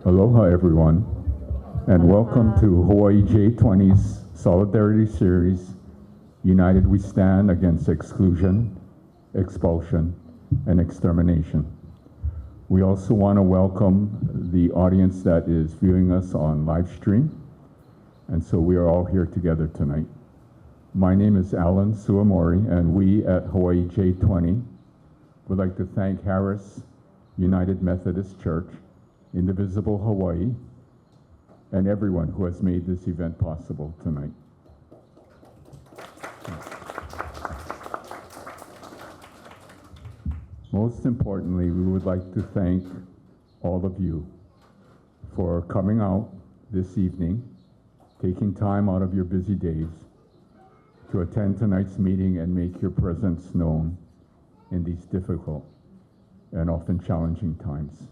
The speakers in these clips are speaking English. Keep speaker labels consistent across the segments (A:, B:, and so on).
A: Aloha, everyone, and welcome to Hawaii J20's Solidarity Series, United We Stand Against Exclusion, Expulsion, and Extermination. We also want to welcome the audience that is viewing us on live stream, and so we are all here together tonight. My name is Alan Suemori, and we at Hawaii J20 would like to thank Harris United Methodist Church, Indivisible Hawaii, and everyone who has made this event possible tonight. Most importantly, we would like to thank all of you for coming out this evening, taking time out of your busy days to attend tonight's meeting and make your presence known in these difficult and often challenging times.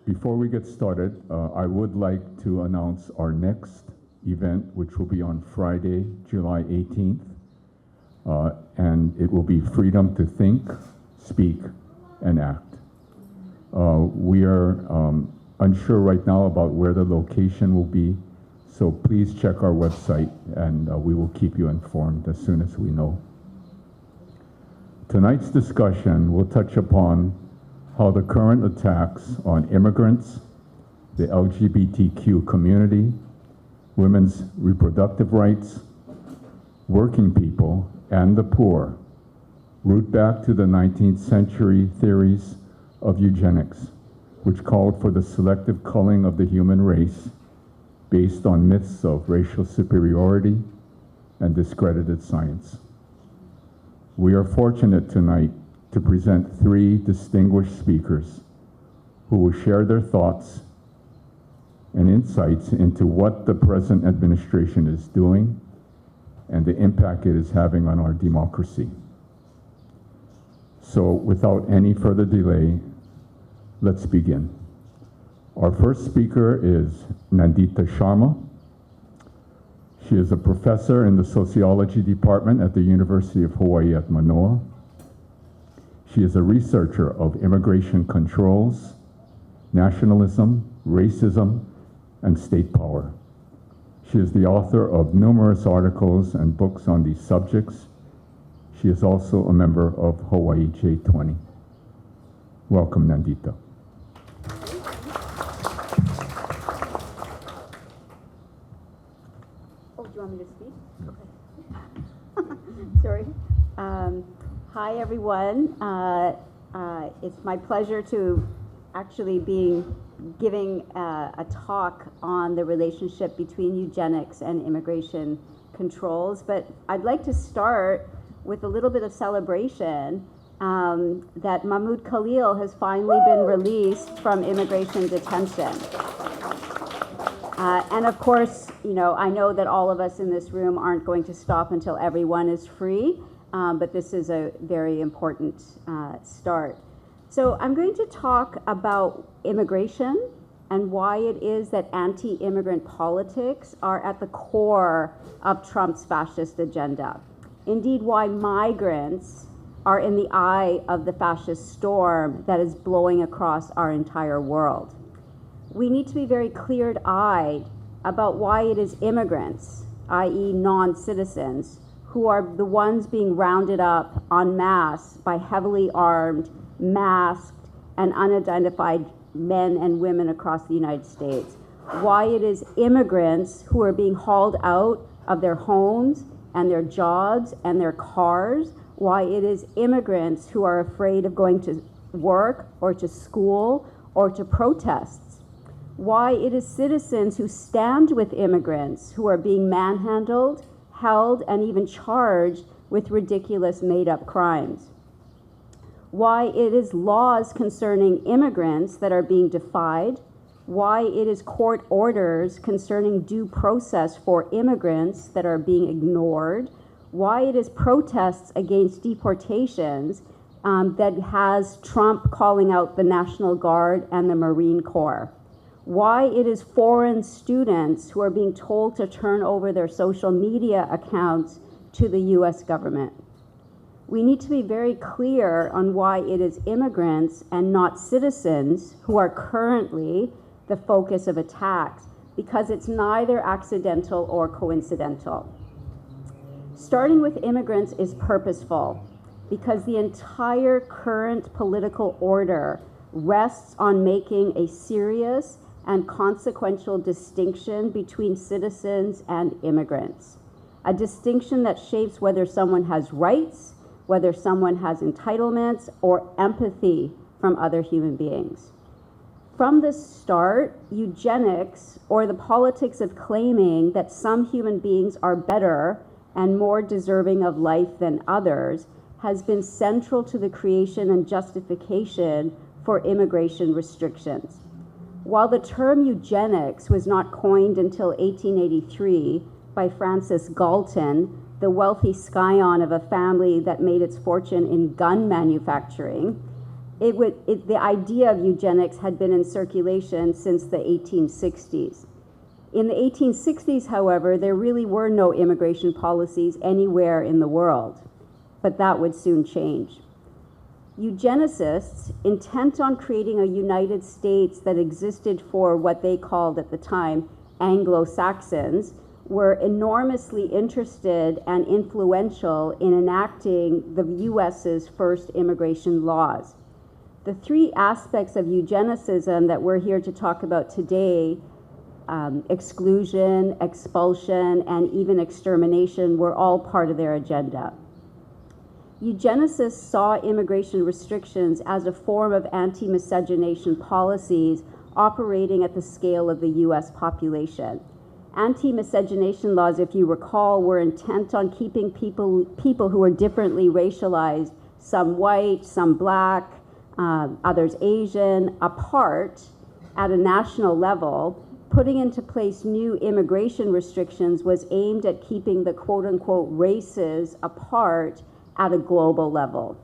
A: Before we get started, I would like to announce our next event, which will be on Friday, July 18th, and it will be Freedom to Think, Speak, and Act. We are unsure right now about where the location will be, so please check our website and we will keep you informed as soon as we know. Tonight's discussion will touch upon how the current attacks on immigrants, the LGBTQ community, women's reproductive rights, working people, and the poor root back to the 19th century theories of eugenics, which called for the selective culling of the human race based on myths of racial superiority and discredited science. We are fortunate tonight to present three distinguished speakers who will share their thoughts and insights into what the present administration is doing and the impact it is having on our democracy. So without any further delay, let's begin. Our first speaker is Nandita Sharma. She is a professor in the Sociology department at the University of Hawaii at Manoa. She is a researcher of immigration controls, nationalism, racism, and state power. She is the author of numerous articles and books on these subjects. She is also a member of Hawaii J20. Welcome, Nandita.
B: Oh, do you want me to speak? Okay. Sorry. Hi, everyone. It's my pleasure to actually be giving a talk on the relationship between eugenics and immigration controls. But I'd like to start with a little bit of celebration that Mahmoud Khalil has finally been released from immigration detention. And of course, you know, I know that all of us in this room aren't going to stop until everyone is free. But this is a very important start. So I'm going to talk about immigration and why it is that anti-immigrant politics are at the core of Trump's fascist agenda. Indeed, why migrants are in the eye of the fascist storm that is blowing across our entire world. We need to be very clear-eyed about why it is immigrants, i.e. non-citizens, who are the ones being rounded up en masse by heavily armed, masked, and unidentified men and women across the United States. Why it is immigrants who are being hauled out of their homes and their jobs and their cars. Why it is immigrants who are afraid of going to work or to school or to protests. Why it is citizens who stand with immigrants who are being manhandled, held, and even charged with ridiculous made-up crimes. Why it is laws concerning immigrants that are being defied. Why it is court orders concerning due process for immigrants that are being ignored. Why it is protests against deportations that has Trump calling out the National Guard and the Marine Corps. Why it is foreign students who are being told to turn over their social media accounts to the US government. we need to be very clear on why it is immigrants and not citizens who are currently the focus of attacks, because it's neither accidental or coincidental. Starting with immigrants is purposeful, because the entire current political order rests on making a serious and consequential distinction between citizens and immigrants, a distinction that shapes whether someone has rights, whether someone has entitlements, or empathy from other human beings. From the start, eugenics, or the politics of claiming that some human beings are better and more deserving of life than others, has been central to the creation and justification for immigration restrictions. While the term eugenics was not coined until 1883 by Francis Galton, the wealthy scion of a family that made its fortune in gun manufacturing, the idea of eugenics had been in circulation since the 1860s. In the 1860s, however, there really were no immigration policies anywhere in the world, but that would soon change. Eugenicists, intent on creating a United States that existed for what they called at the time Anglo-Saxons, were enormously interested and influential in enacting the US's first immigration laws. The three aspects of eugenicism that we're here to talk about today, exclusion, expulsion, and even extermination, were all part of their agenda. Eugenicists saw immigration restrictions as a form of anti-miscegenation policies operating at the scale of the US population. Anti-miscegenation laws, if you recall, were intent on keeping people who were differently racialized, some white, some black, others Asian, apart at a national level. Putting into place new immigration restrictions was aimed at keeping the quote-unquote races apart at a global level.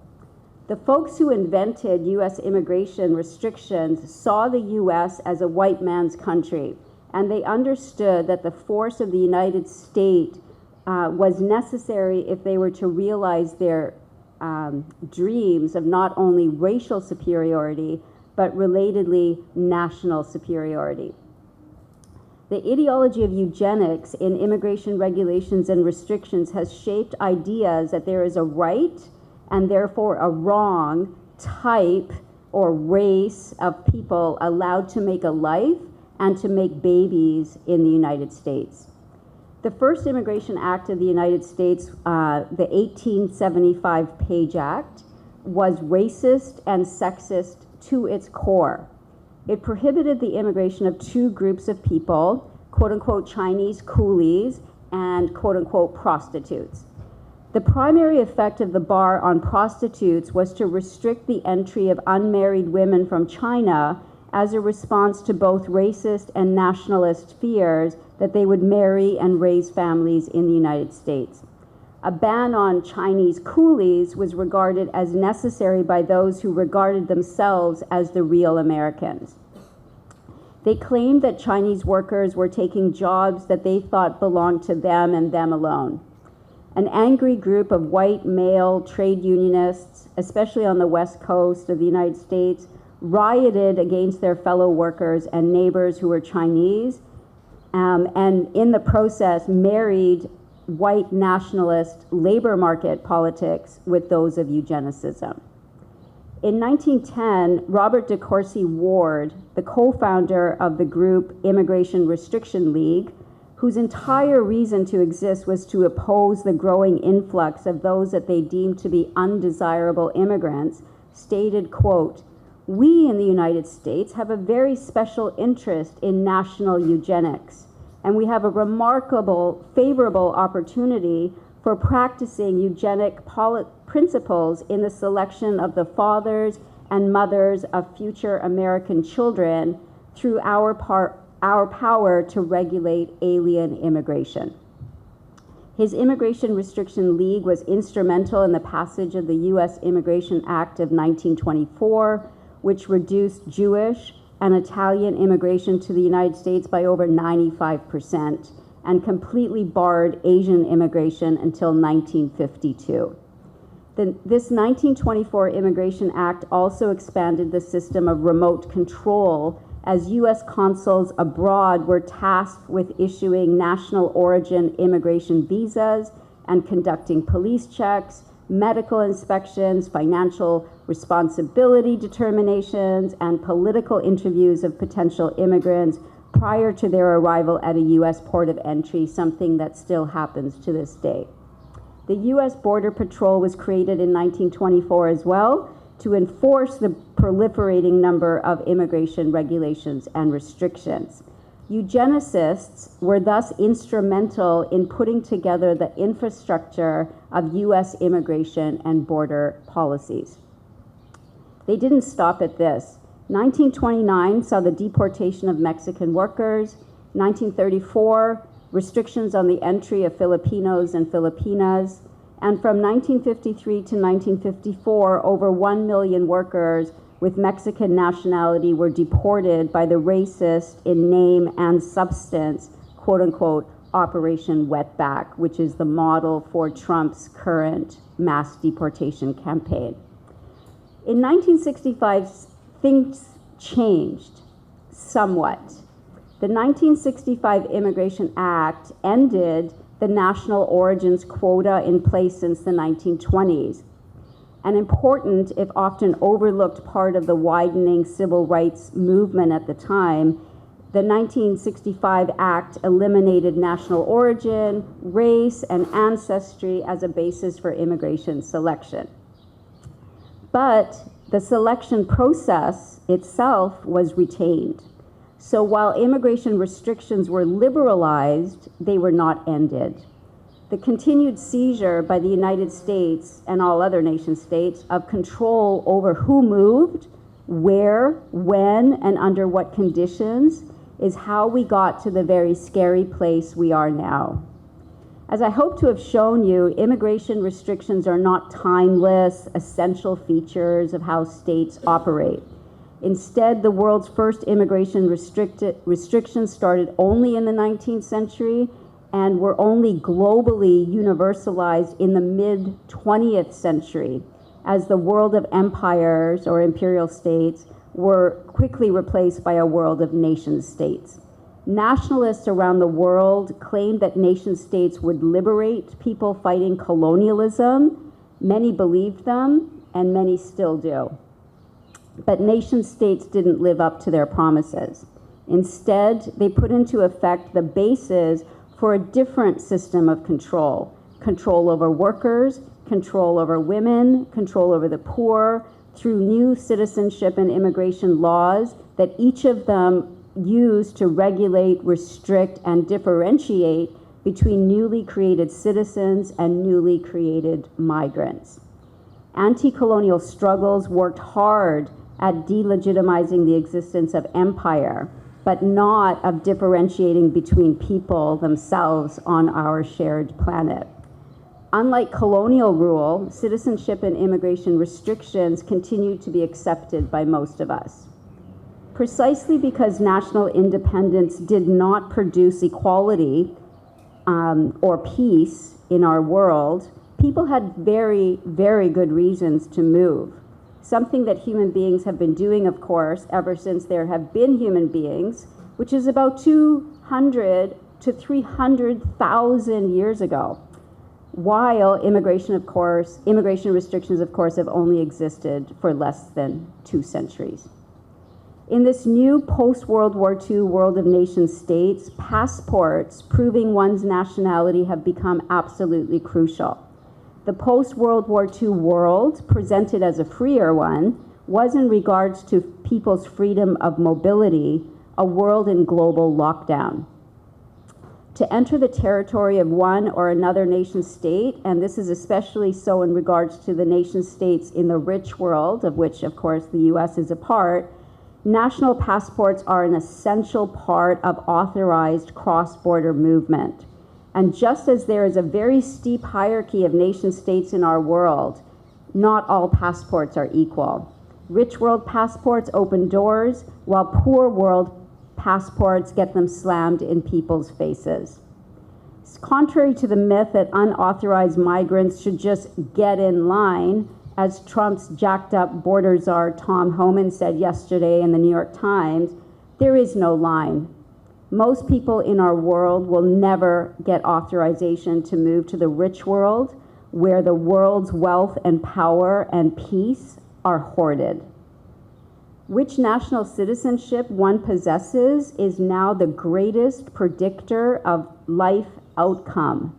B: The folks who invented US immigration restrictions saw the US as a white man's country, and they understood that the force of the United States was necessary if they were to realize their dreams of not only racial superiority, but relatedly national superiority. The ideology of eugenics in immigration regulations and restrictions has shaped ideas that there is a right and therefore a wrong type or race of people allowed to make a life and to make babies in the United States. The first Immigration Act of the United States, the 1875 Page Act, was racist and sexist to its core. It prohibited the immigration of two groups of people, quote-unquote Chinese coolies and quote-unquote prostitutes. The primary effect of the bar on prostitutes was to restrict the entry of unmarried women from China as a response to both racist and nationalist fears that they would marry and raise families in the United States. A ban on Chinese coolies was regarded as necessary by those who regarded themselves as the real Americans. They claimed that Chinese workers were taking jobs that they thought belonged to them and them alone. An angry group of white male trade unionists, especially on the West Coast of the United States, rioted against their fellow workers and neighbors who were Chinese, and in the process married white nationalist labor market politics with those of eugenicism. In 1910, Robert de Courcy Ward, the co-founder of the group Immigration Restriction League, whose entire reason to exist was to oppose the growing influx of those that they deemed to be undesirable immigrants, stated, quote, "We in the United States have a very special interest in national eugenics, and we have a remarkable, favorable opportunity for practicing eugenic principles in the selection of the fathers and mothers of future American children through our power to regulate alien immigration." His Immigration Restriction League was instrumental in the passage of the U.S. Immigration Act of 1924, which reduced Jewish and Italian immigration to the United States by over 95% and completely barred Asian immigration until 1952. This 1924 Immigration Act also expanded the system of remote control, as U.S. consuls abroad were tasked with issuing national origin immigration visas and conducting police checks, medical inspections, financial responsibility determinations, and political interviews of potential immigrants prior to their arrival at a U.S. port of entry, something that still happens to this day. The U.S. Border Patrol was created in 1924 as well to enforce the proliferating number of immigration regulations and restrictions. Eugenicists were thus instrumental in putting together the infrastructure of U.S. immigration and border policies. They didn't stop at this. 1929 saw the deportation of Mexican workers. 1934, restrictions on the entry of Filipinos and Filipinas. And from 1953 to 1954, over 1 million workers with Mexican nationality were deported by the racist in name and substance, quote unquote, Operation Wetback, which is the model for Trump's current mass deportation campaign. In 1965, things changed somewhat. The 1965 Immigration Act ended the national origins quota in place since the 1920s. An important, if often overlooked, part of the widening civil rights movement at the time, the 1965 Act eliminated national origin, race, and ancestry as a basis for immigration selection. But the selection process itself was retained. So while immigration restrictions were liberalized, they were not ended. The continued seizure by the United States and all other nation states of control over who moved, where, when, and under what conditions is how we got to the very scary place we are now. As I hope to have shown you, immigration restrictions are not timeless, essential features of how states operate. Instead, the world's first immigration restrictions started only in the 19th century and were only globally universalized in the mid-20th century, as the world of empires or imperial states were quickly replaced by a world of nation states. Nationalists around the world claimed that nation states would liberate people fighting colonialism. Many believed them, and many still do. But nation states didn't live up to their promises. Instead, they put into effect the basis for a different system of control. Control over workers, control over women, control over the poor, through new citizenship and immigration laws that each of them use to regulate, restrict, and differentiate between newly created citizens and newly created migrants. Anti-colonial struggles worked hard at delegitimizing the existence of empire, but not of differentiating between people themselves on our shared planet. Unlike colonial rule, citizenship and immigration restrictions continue to be accepted by most of us. Precisely because national independence did not produce equality or peace in our world, people had very, very good reasons to move. Something that human beings have been doing, of course, ever since there have been human beings, which is about 200 to 300,000 years ago. While immigration restrictions, of course, have only existed for less than 2 centuries. In this new post-World War II world of nation states, passports proving one's nationality have become absolutely crucial. The post-World War II world, presented as a freer one, was in regards to people's freedom of mobility, a world in global lockdown. To enter the territory of one or another nation state, and this is especially so in regards to the nation states in the rich world, of which, of course, the US is a part, national passports are an essential part of authorized cross-border movement. And just as there is a very steep hierarchy of nation states in our world, not all passports are equal. Rich world passports open doors, while poor world passports get them slammed in people's faces. Contrary to the myth that unauthorized migrants should just get in line, as Trump's jacked up border czar Tom Homan said yesterday in the New York Times, there is no line. Most people in our world will never get authorization to move to the rich world, where the world's wealth and power and peace are hoarded. Which national citizenship one possesses is now the greatest predictor of life outcome,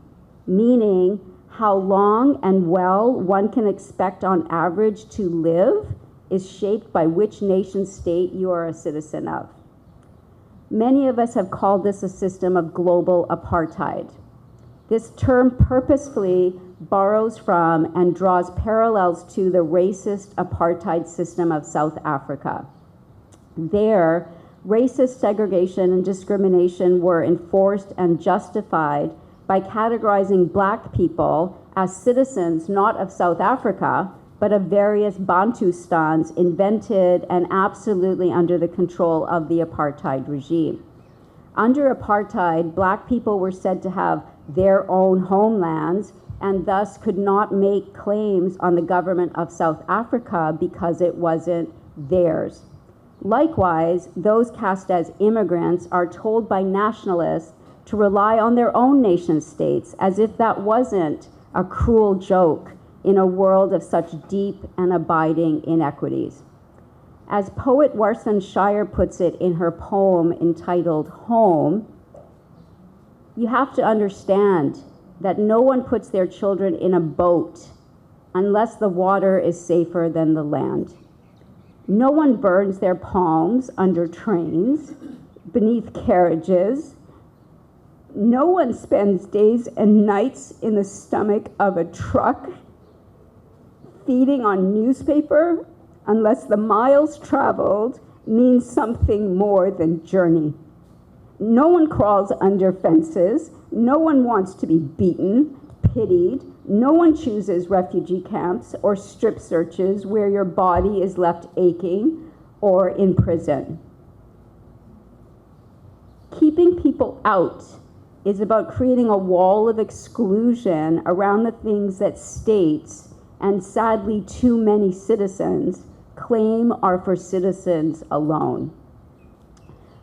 B: meaning how long and well one can expect on average to live is shaped by which nation state you are a citizen of. Many of us have called this a system of global apartheid. This term purposefully borrows from and draws parallels to the racist apartheid system of South Africa. There, racist segregation and discrimination were enforced and justified by categorizing Black people as citizens not of South Africa, but of various Bantustans invented and absolutely under the control of the apartheid regime. Under apartheid, Black people were said to have their own homelands and thus could not make claims on the government of South Africa because it wasn't theirs. Likewise, those cast as immigrants are told by nationalists to rely on their own nation states, as if that wasn't a cruel joke in a world of such deep and abiding inequities. As poet Warsan Shire puts it in her poem entitled Home, you have to understand that no one puts their children in a boat unless the water is safer than the land. No one burns their palms under trains, beneath carriages. No one spends days and nights in the stomach of a truck feeding on newspaper unless the miles traveled means something more than journey. No one crawls under fences. No one wants to be beaten, pitied. No one chooses refugee camps or strip searches where your body is left aching or in prison. Keeping people out is about creating a wall of exclusion around the things that states, and sadly too many citizens, claim are for citizens alone.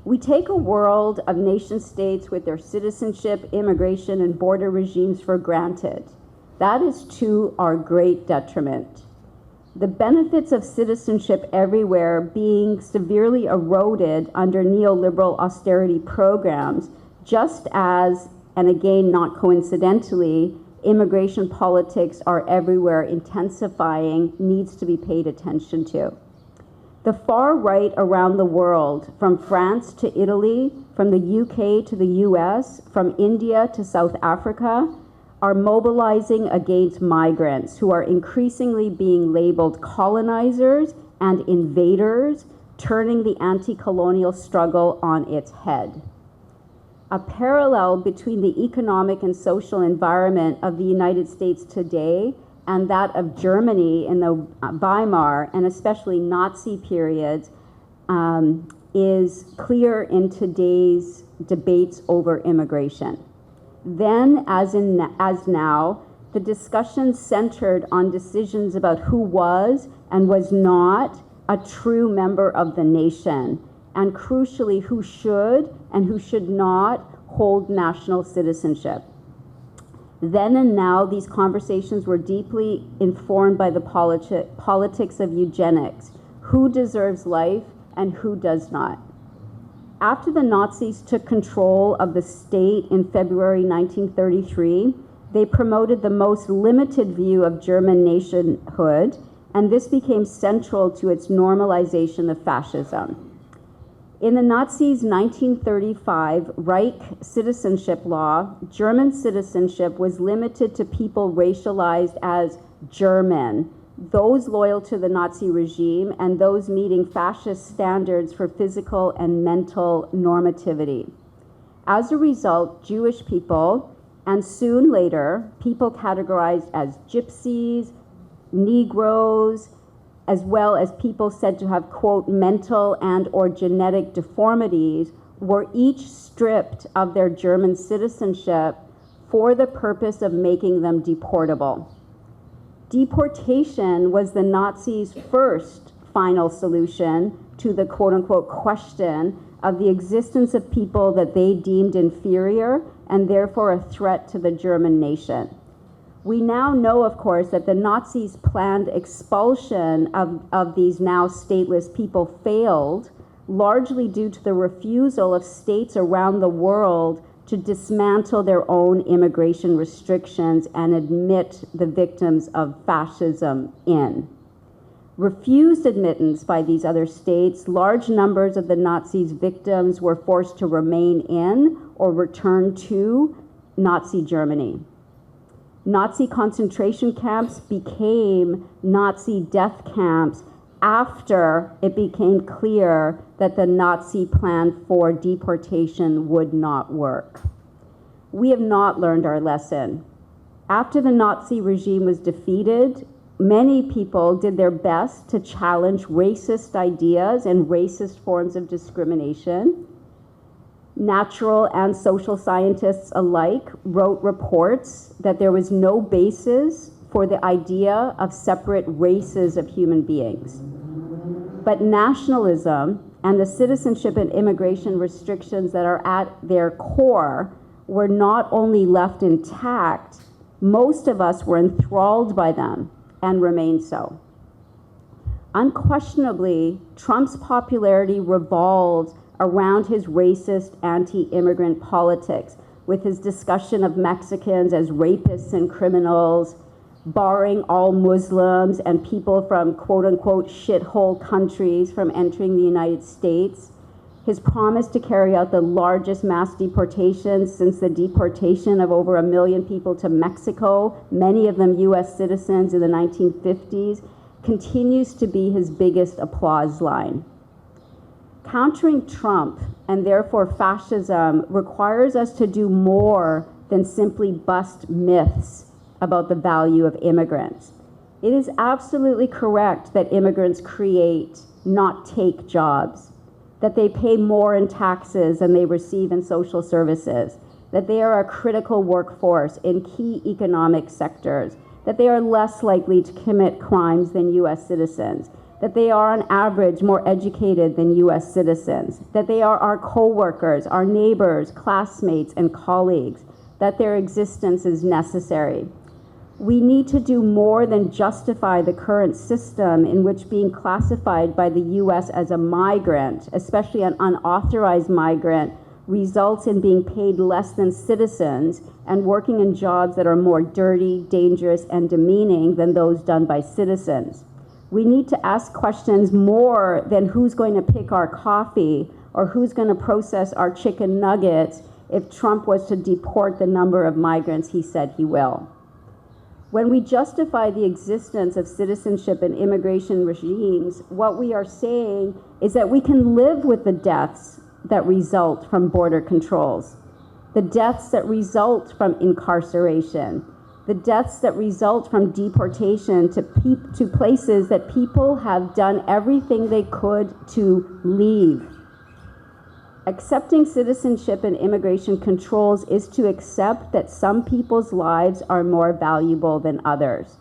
B: We take a world of nation states with their citizenship, immigration, and border regimes for granted. That is to our great detriment. The benefits of citizenship everywhere being severely eroded under neoliberal austerity programs, just as, and again not coincidentally, immigration politics are everywhere intensifying, needs to be paid attention to. The far right around the world, from France to Italy, from the UK to the US, from India to South Africa, are mobilizing against migrants who are increasingly being labeled colonizers and invaders, turning the anti-colonial struggle on its head. A parallel between the economic and social environment of the United States today and that of Germany in the Weimar and especially Nazi periods is clear in today's debates over immigration. Then, as now, the discussion centered on decisions about who was and was not a true member of the nation, and crucially, who should and who should not hold national citizenship. Then and now, these conversations were deeply informed by the politics of eugenics. Who deserves life and who does not? After the Nazis took control of the state in February 1933, they promoted the most limited view of German nationhood, and this became central to its normalization of fascism. In the Nazis' 1935 Reich citizenship law, German citizenship was limited to people racialized as German, those loyal to the Nazi regime, and those meeting fascist standards for physical and mental normativity. As a result, Jewish people, and soon later, people categorized as gypsies, Negroes, as well as people said to have, quote, mental and or genetic deformities, were each stripped of their German citizenship for the purpose of making them deportable. Deportation was the Nazis' first final solution to the quote-unquote question of the existence of people that they deemed inferior and therefore a threat to the German nation. We now know, of course, that the Nazis' planned expulsion of these now stateless people failed, largely due to the refusal of states around the world to dismantle their own immigration restrictions and admit the victims of fascism in. Refused admittance by these other states, large numbers of the Nazis' victims were forced to remain in or return to Nazi Germany. Nazi concentration camps became Nazi death camps after it became clear that the Nazi plan for deportation would not work. We have not learned our lesson. After the Nazi regime was defeated, many people did their best to challenge racist ideas and racist forms of discrimination. Natural and social scientists alike wrote reports that there was no basis for the idea of separate races of human beings. But nationalism and the citizenship and immigration restrictions that are at their core were not only left intact, most of us were enthralled by them and remain so. Unquestionably, Trump's popularity revolved around his racist anti-immigrant politics, with his discussion of Mexicans as rapists and criminals, barring all Muslims and people from quote-unquote shithole countries from entering the United States, his promise to carry out the largest mass deportations since the deportation of over 1 million people to Mexico, many of them US citizens in the 1950s, continues to be his biggest applause line. Countering Trump, and therefore fascism, requires us to do more than simply bust myths about the value of immigrants. It is absolutely correct that immigrants create, not take jobs, that they pay more in taxes than they receive in social services, that they are a critical workforce in key economic sectors, that they are less likely to commit crimes than US citizens, that they are on average more educated than US citizens, that they are our co-workers, our neighbors, classmates, and colleagues, that their existence is necessary. We need to do more than justify the current system in which being classified by the US as a migrant, especially an unauthorized migrant, results in being paid less than citizens and working in jobs that are more dirty, dangerous, and demeaning than those done by citizens. We need to ask questions more than who's going to pick our coffee or who's going to process our chicken nuggets if Trump was to deport the number of migrants he said he will. When we justify the existence of citizenship and immigration regimes, what we are saying is that we can live with the deaths that result from border controls, the deaths that result from incarceration, the deaths that result from deportation to places that people have done everything they could to leave. Accepting citizenship and immigration controls is to accept that some people's lives are more valuable than others,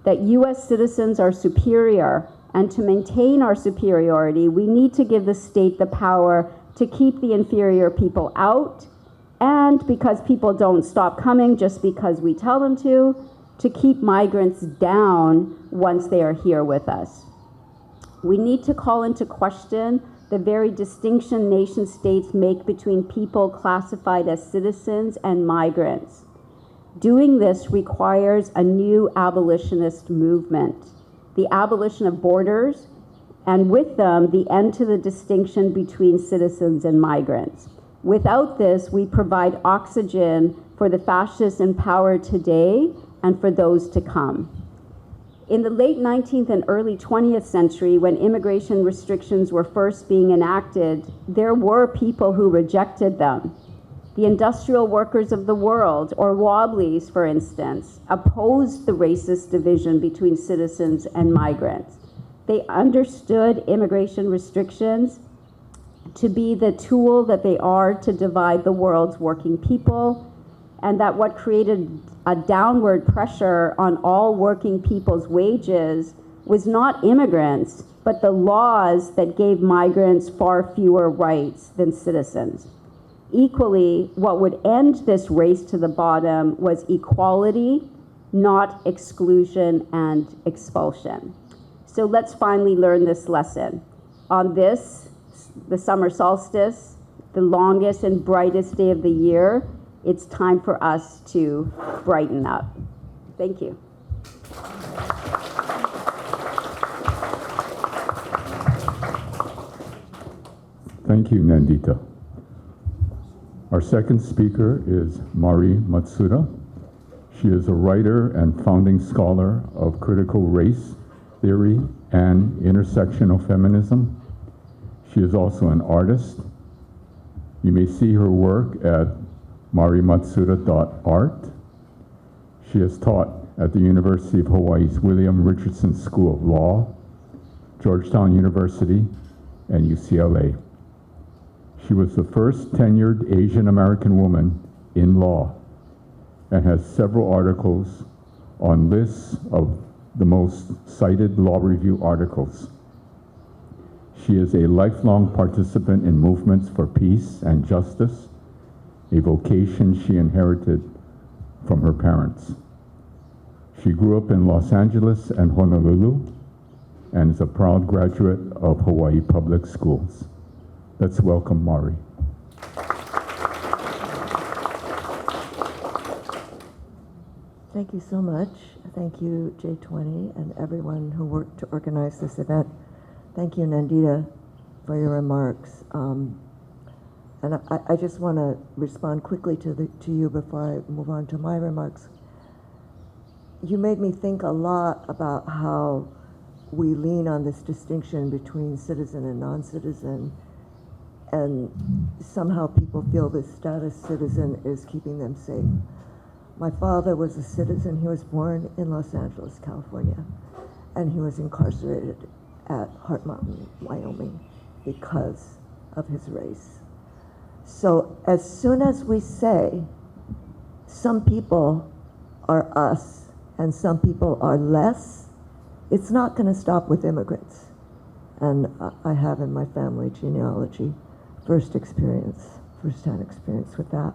B: that US citizens are superior, and to maintain our superiority, we need to give the state the power to keep the inferior people out, and because people don't stop coming just because we tell them to keep migrants down once they are here with us. We need to call into question the very distinction nation states make between people classified as citizens and migrants. Doing this requires a new abolitionist movement, the abolition of borders, and with them, the end to the distinction between citizens and migrants. Without this, we provide oxygen for the fascists in power today and for those to come. In the late 19th and early 20th century, when immigration restrictions were first being enacted, there were people who rejected them. The industrial workers of the world, or Wobblies, for instance, opposed the racist division between citizens and migrants. They understood immigration restrictions to be the tool that they are to divide the world's working people, and that what created a downward pressure on all working people's wages was not immigrants, but the laws that gave migrants far fewer rights than citizens. Equally, what would end this race to the bottom was equality, not exclusion and expulsion. So let's finally learn this lesson. On this, the summer solstice, the longest and brightest day of the year, it's time for us to brighten up. Thank you.
A: Thank you, Nandita. Our second speaker is Mari Matsuda. She is a writer and founding scholar of critical race theory and intersectional feminism. She is also an artist. You may see her work at marimatsuda.art. She has taught at the University of Hawaii's William Richardson School of Law, Georgetown University, and UCLA. She was the first tenured Asian American woman in law and has several articles on lists of the most cited law review articles. She is a lifelong participant in movements for peace and justice, a vocation she inherited from her parents. She grew up in Los Angeles and Honolulu and is a proud graduate of Hawaii Public Schools. Let's welcome Mari.
C: Thank you so much. Thank you, J20, and everyone who worked to organize this event. Thank you, Nandita, for your remarks. And I just want to respond quickly to you before I move on to my remarks. You made me think a lot about how we lean on this distinction between citizen and non-citizen, and somehow people feel this status citizen is keeping them safe. My father was a citizen. He was born in Los Angeles, California, and he was incarcerated at Heart Mountain, Wyoming, because of his race. So as soon as we say some people are us and some people are less, it's not going to stop with immigrants. And I have in my family genealogy first-hand experience with that.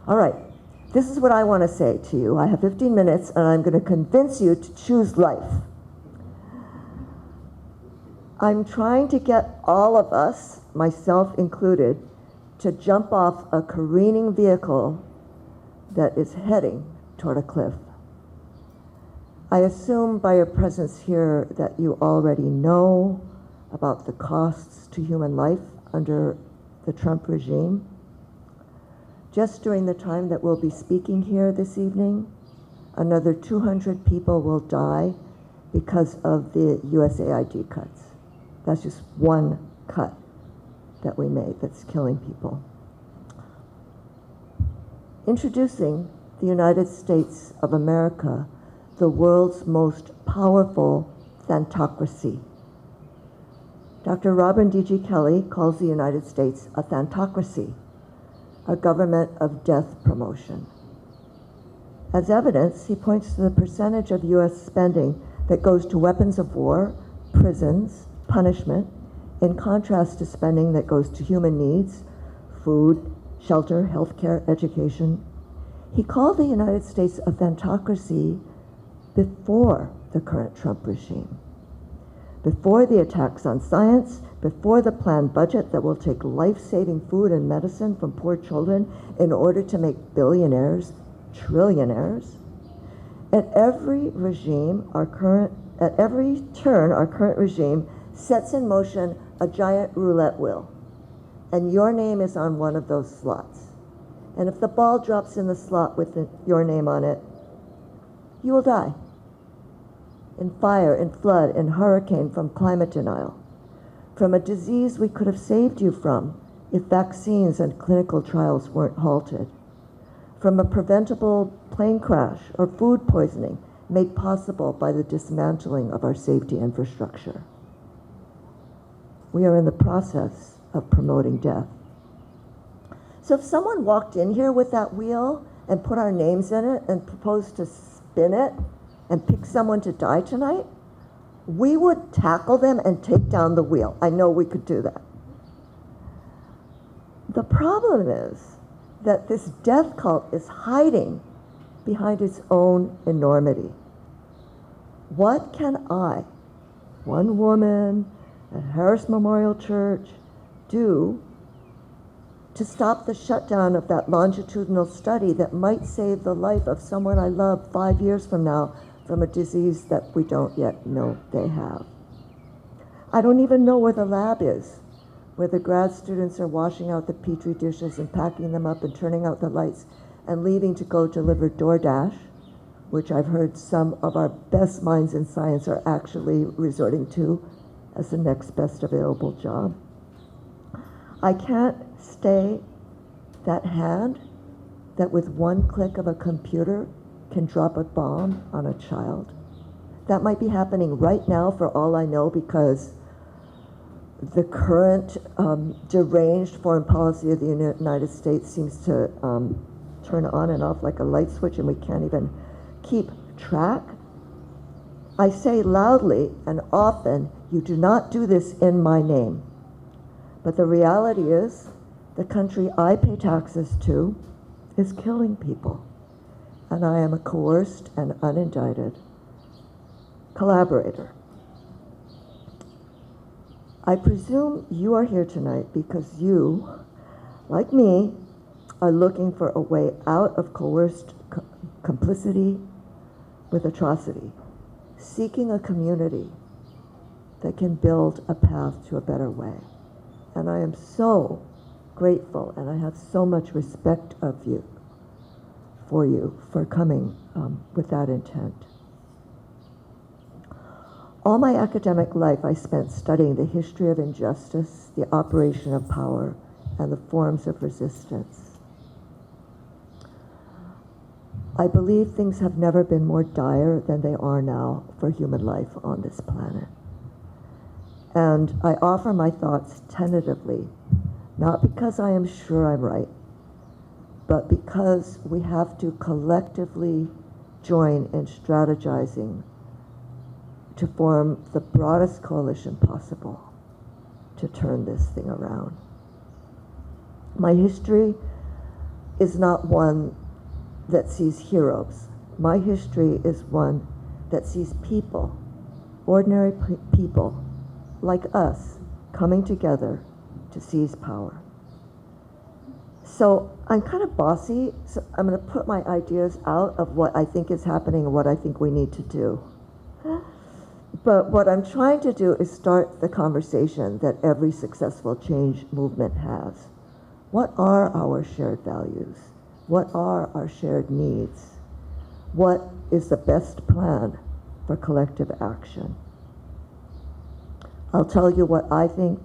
C: All right. This is what I want to say to you. I have 15 minutes, and I'm going to convince you to choose life. I'm trying to get all of us, myself included, to jump off a careening vehicle that is heading toward a cliff. I assume by your presence here that you already know about the costs to human life under the Trump regime. Just during the time that we'll be speaking here this evening, another 200 people will die because of the USAID cuts. That's just one cut that we made that's killing people. Introducing the United States of America, the world's most powerful thantocracy. Dr. Robin D.G. Kelly calls the United States a thantocracy, a government of death promotion. As evidence, he points to the percentage of U.S. spending that goes to weapons of war, prisons, punishment, in contrast to spending that goes to human needs, food, shelter, healthcare, education. He called the United States a thantocracy before the current Trump regime, before the attacks on science, before the planned budget that will take life-saving food and medicine from poor children in order to make billionaires trillionaires. At every turn, our current regime sets in motion a giant roulette wheel, and your name is on one of those slots. And if the ball drops in the slot with your name on it, you will die. In fire, in flood, in hurricane, from climate denial, from a disease we could have saved you from if vaccines and clinical trials weren't halted, from a preventable plane crash or food poisoning made possible by the dismantling of our safety infrastructure. We are in the process of promoting death. So if someone walked in here with that wheel and put our names in it and proposed to spin it and pick someone to die tonight, we would tackle them and take down the wheel. I know we could do that. The problem is that this death cult is hiding behind its own enormity. What can I, one woman at Harris Memorial Church, do to stop the shutdown of that longitudinal study that might save the life of someone I love 5 years from now from a disease that we don't yet know they have? I don't even know where the lab is, where the grad students are washing out the Petri dishes and packing them up and turning out the lights and leaving to go deliver DoorDash, which I've heard some of our best minds in science are actually resorting to as the next best available job. I can't stay that hand that with one click of a computer can drop a bomb on a child. That might be happening right now for all I know, because the current deranged foreign policy of the United States seems to turn on and off like a light switch, and we can't even keep track. I say loudly and often, you do not do this in my name. But the reality is, the country I pay taxes to is killing people. And I am a coerced and unindicted collaborator. I presume you are here tonight because you, like me, are looking for a way out of coerced complicity with atrocity, seeking a community that can build a path to a better way. And I am so grateful, and I have so much respect of you, for coming with that intent. All my academic life I spent studying the history of injustice, the operation of power, and the forms of resistance. I believe things have never been more dire than they are now for human life on this planet. And I offer my thoughts tentatively, not because I am sure I'm right, but because we have to collectively join in strategizing to form the broadest coalition possible to turn this thing around. My history is not one that sees heroes. My history is one that sees people, ordinary people like us, coming together to seize power. So I'm kind of bossy, so I'm going to put my ideas out of what I think is happening and what I think we need to do. But what I'm trying to do is start the conversation that every successful change movement has. What are our shared values? What are our shared needs? What is the best plan for collective action? I'll tell you what I think.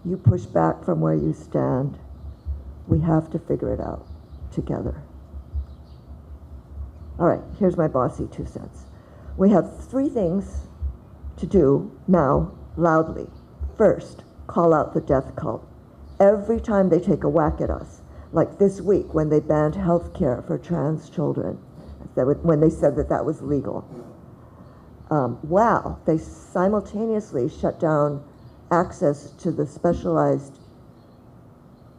C: You push back from where you stand. We have to figure it out together. All right, here's my bossy 2 cents. We have 3 things to do now, loudly. First, call out the death cult. Every time they take a whack at us, like this week when they banned health care for trans children, when they said that that was legal. Wow, they simultaneously shut down access to the specialized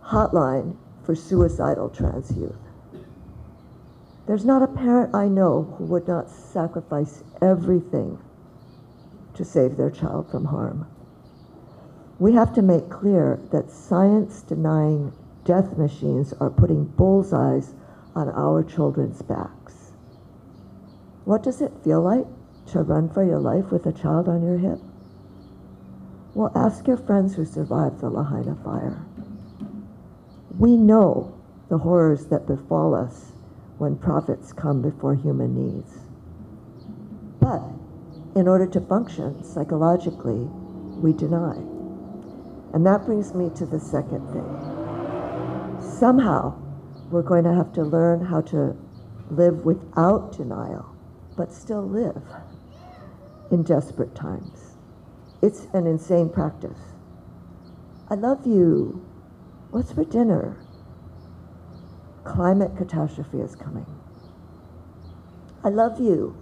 C: hotline for suicidal trans youth. There's not a parent I know who would not sacrifice everything to save their child from harm. We have to make clear that science-denying death machines are putting bullseyes on our children's backs. What does it feel like to run for your life with a child on your hip? Well, ask your friends who survived the Lahaina fire. We know the horrors that befall us when profits come before human needs. But in order to function psychologically, we deny. And that brings me to the second thing. Somehow, we're going to have to learn how to live without denial, but still live in desperate times. It's an insane practice. I love you. What's for dinner? Climate catastrophe is coming. I love you.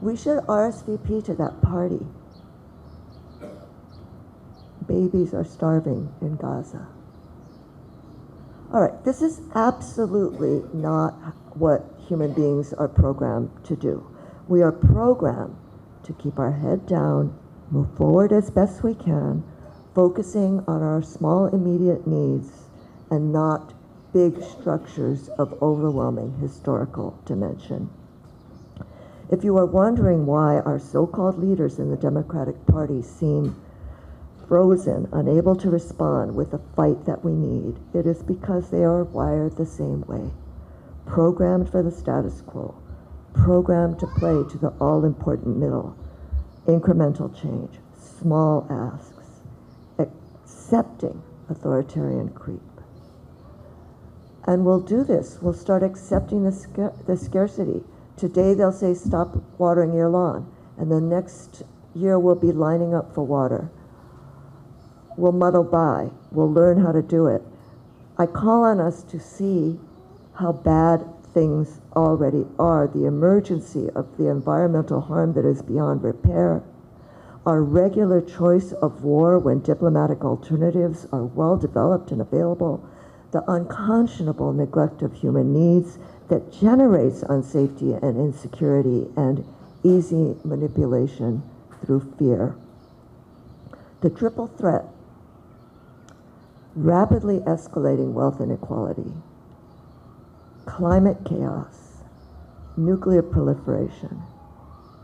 C: We should RSVP to that party. Babies are starving in Gaza. All right, this is absolutely not what human beings are programmed to do. We are programmed to keep our head down, move forward as best we can, focusing on our small immediate needs and not big structures of overwhelming historical dimension. If you are wondering why our so-called leaders in the Democratic Party seem frozen, unable to respond with the fight that we need, it is because they are wired the same way, programmed for the status quo, programmed to play to the all-important middle, incremental change, small asks, accepting authoritarian creep. And we'll do this. We'll start accepting the scarcity. Today they'll say, stop watering your lawn. And the next year we'll be lining up for water. We'll muddle by. We'll learn how to do it. I call on us to see how bad things already are, the emergency of the environmental harm that is beyond repair, our regular choice of war when diplomatic alternatives are well developed and available, the unconscionable neglect of human needs that generates unsafety and insecurity and easy manipulation through fear. The triple threat, rapidly escalating wealth inequality, climate chaos, nuclear proliferation,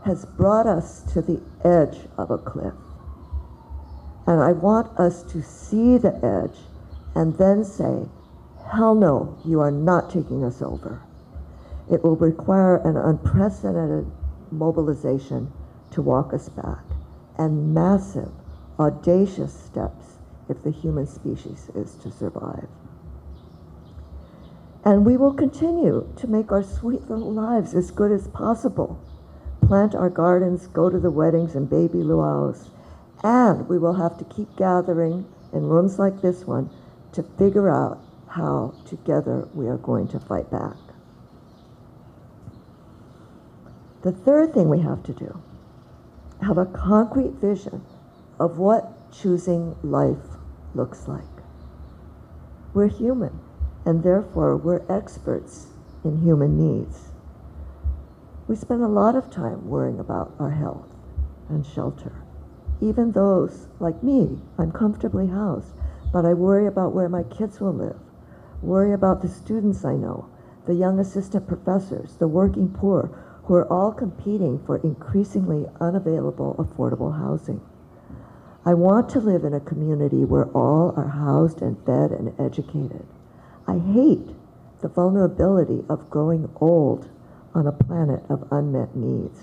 C: has brought us to the edge of a cliff. And I want us to see the edge and then say, hell no, you are not taking us over. It will require an unprecedented mobilization to walk us back, and massive, audacious steps if the human species is to survive. And we will continue to make our sweet little lives as good as possible, plant our gardens, go to the weddings and baby luau's, and we will have to keep gathering in rooms like this one to figure out how together we are going to fight back. The third thing we have to do, have a concrete vision of what choosing life looks like. We're human, and therefore we're experts in human needs. We spend a lot of time worrying about our health and shelter. Even those, like me, I'm comfortably housed, but I worry about where my kids will live, worry about the students I know, the young assistant professors, the working poor, who are all competing for increasingly unavailable affordable housing. I want to live in a community where all are housed and fed and educated. I hate the vulnerability of growing old on a planet of unmet needs.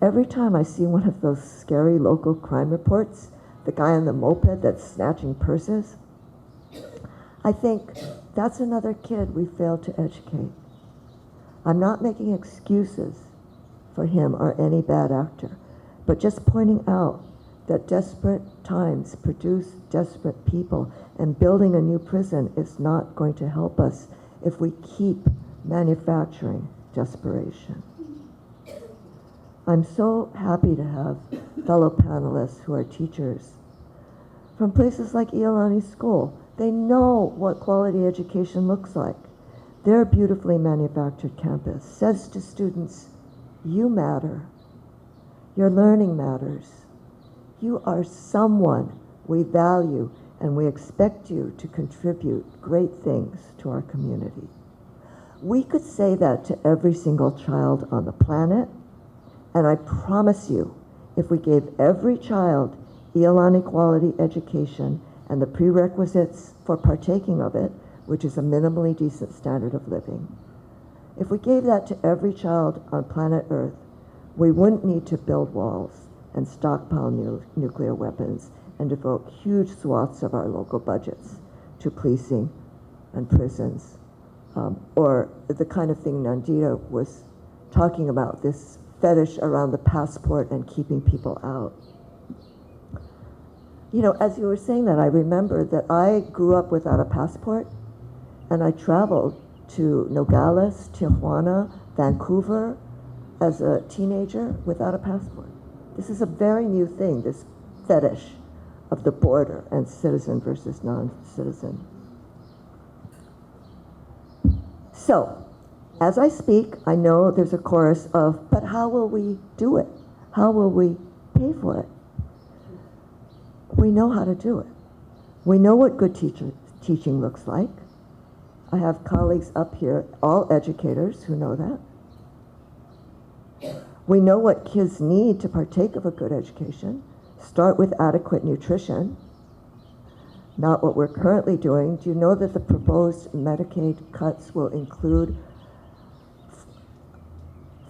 C: Every time I see one of those scary local crime reports, the guy on the moped that's snatching purses, I think that's another kid we failed to educate. I'm not making excuses for him or any bad actor, but just pointing out that desperate times produce desperate people, and building a new prison is not going to help us if we keep manufacturing desperation. I'm so happy to have fellow panelists who are teachers from places like Iolani School. They know what quality education looks like. Their beautifully manufactured campus says to students, you matter. Your learning matters. You are someone we value, and we expect you to contribute great things to our community. We could say that to every single child on the planet, and I promise you, if we gave every child Iolani quality education and the prerequisites for partaking of it, which is a minimally decent standard of living, if we gave that to every child on planet Earth, we wouldn't need to build walls and stockpile nuclear weapons and devote huge swaths of our local budgets to policing and prisons, or the kind of thing Nandita was talking about, this fetish around the passport and keeping people out. You know, as you were saying that, I remember that I grew up without a passport, And I traveled to Nogales, Tijuana, Vancouver as a teenager without a passport. This is a very new thing, this fetish of the border and citizen versus non-citizen. So, as I speak, I know there's a chorus of, but how will we do it? How will we pay for it? We know how to do it. We know what good teaching looks like. I have colleagues up here, all educators who know that. We know what kids need to partake of a good education. Start with adequate nutrition, not what we're currently doing. Do you know that the proposed Medicaid cuts will include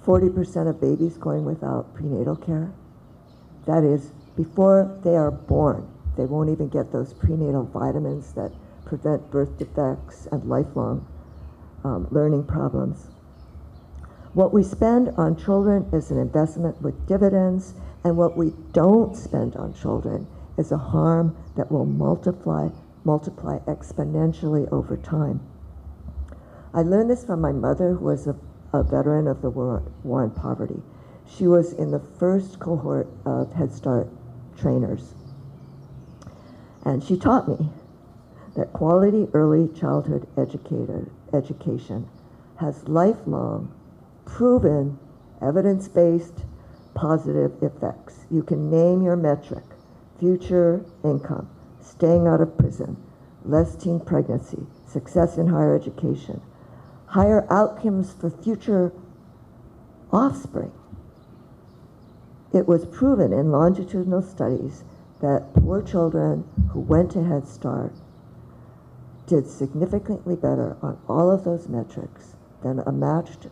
C: 40% of babies going without prenatal care? That is, before they are born, they won't even get those prenatal vitamins that prevent birth defects and lifelong learning problems. What we spend on children is an investment with dividends, and what we don't spend on children is a harm that will multiply exponentially over time. I learned this from my mother, who was a veteran of the war on poverty. She was in the first cohort of Head Start trainers. And she taught me that quality early childhood education has lifelong, proven, evidence-based, positive effects. You can name your metric: future income, staying out of prison, less teen pregnancy, success in higher education, higher outcomes for future offspring. It was proven in longitudinal studies that poor children who went to Head Start did significantly better on all of those metrics than a matched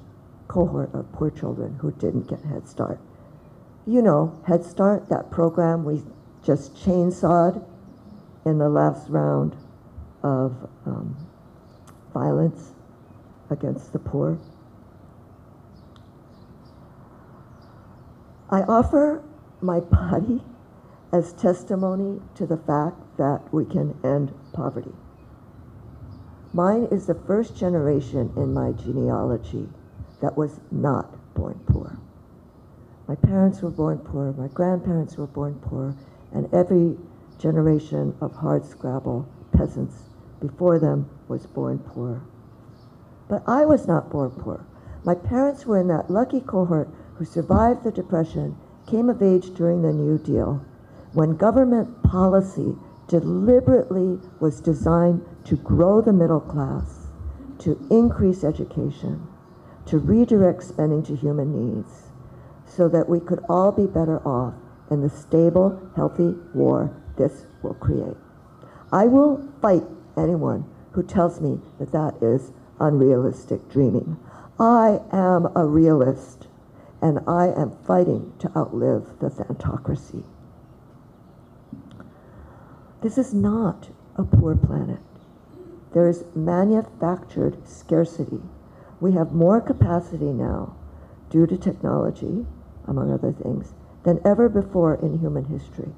C: cohort of poor children who didn't get Head Start. You know, Head Start, that program we just chainsawed in the last round of violence against the poor. I offer my body as testimony to the fact that we can end poverty. Mine is the first generation in my genealogy that was not born poor. My parents were born poor, my grandparents were born poor, and every generation of hardscrabble peasants before them was born poor. But I was not born poor. My parents were in that lucky cohort who survived the Depression, came of age during the New Deal, when government policy deliberately was designed to grow the middle class, to increase education, to redirect spending to human needs, so that we could all be better off in the stable, healthy war this will create. I will fight anyone who tells me that that is unrealistic dreaming. I am a realist, and I am fighting to outlive the thantocracy. This is not a poor planet. There is manufactured scarcity. We have more capacity now, due to technology, among other things, than ever before in human history.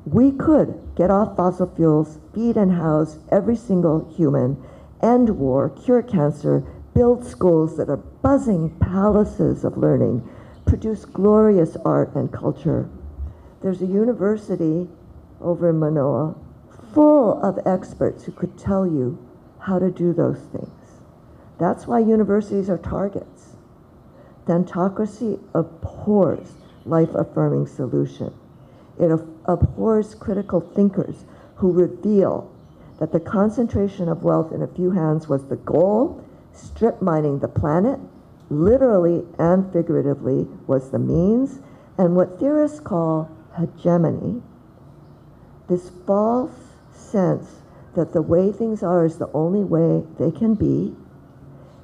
C: We could get off fossil fuels, feed and house every single human, end war, cure cancer, build schools that are buzzing palaces of learning, produce glorious art and culture. There's a university over in Manoa full of experts who could tell you how to do those things. That's why universities are targets. Thantocracy abhors life-affirming solution. It abhors critical thinkers who reveal that the concentration of wealth in a few hands was the goal, strip mining the planet, literally and figuratively, was the means, and what theorists call hegemony, this false sense that the way things are is the only way they can be,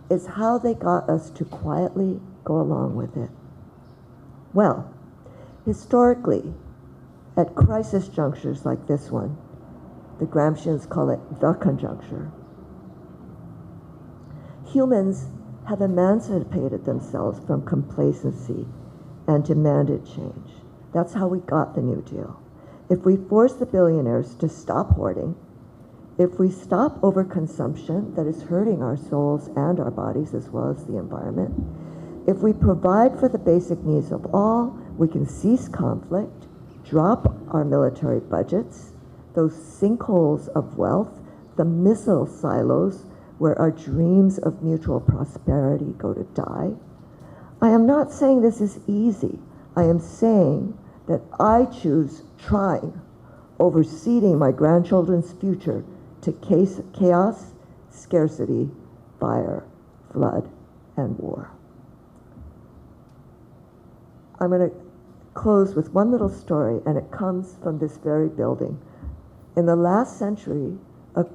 C: is how they got us to quietly go along with it. Well, historically, at crisis junctures like this one, the Gramscians call it the conjuncture, humans have emancipated themselves from complacency and demanded change. That's how we got the New Deal. If we force the billionaires to stop hoarding, If we stop overconsumption that is hurting our souls and our bodies as well as the environment, if we provide for the basic needs of all, we can cease conflict, drop our military budgets, those sinkholes of wealth, the missile silos where our dreams of mutual prosperity go to die. I am not saying this is easy. I am saying that I choose trying over ceding my grandchildren's future to chaos, scarcity, fire, flood, and war. I'm going to close with one little story, and it comes from this very building. In the last century, a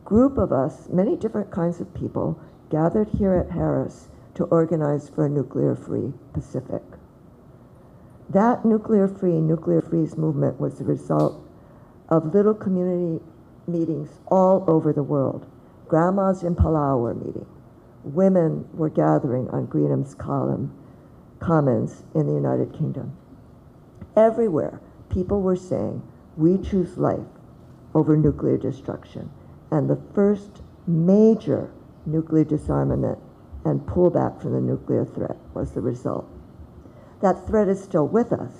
C: group of us, many different kinds of people, gathered here at Harris to organize for a nuclear-free Pacific. That nuclear freeze movement was the result of little community meetings all over the world. Grandmas in Palau were meeting. Women were gathering on Greenham's Commons in the United Kingdom. Everywhere, people were saying, we choose life over nuclear destruction. And the first major nuclear disarmament and pullback from the nuclear threat was the result. That threat is still with us,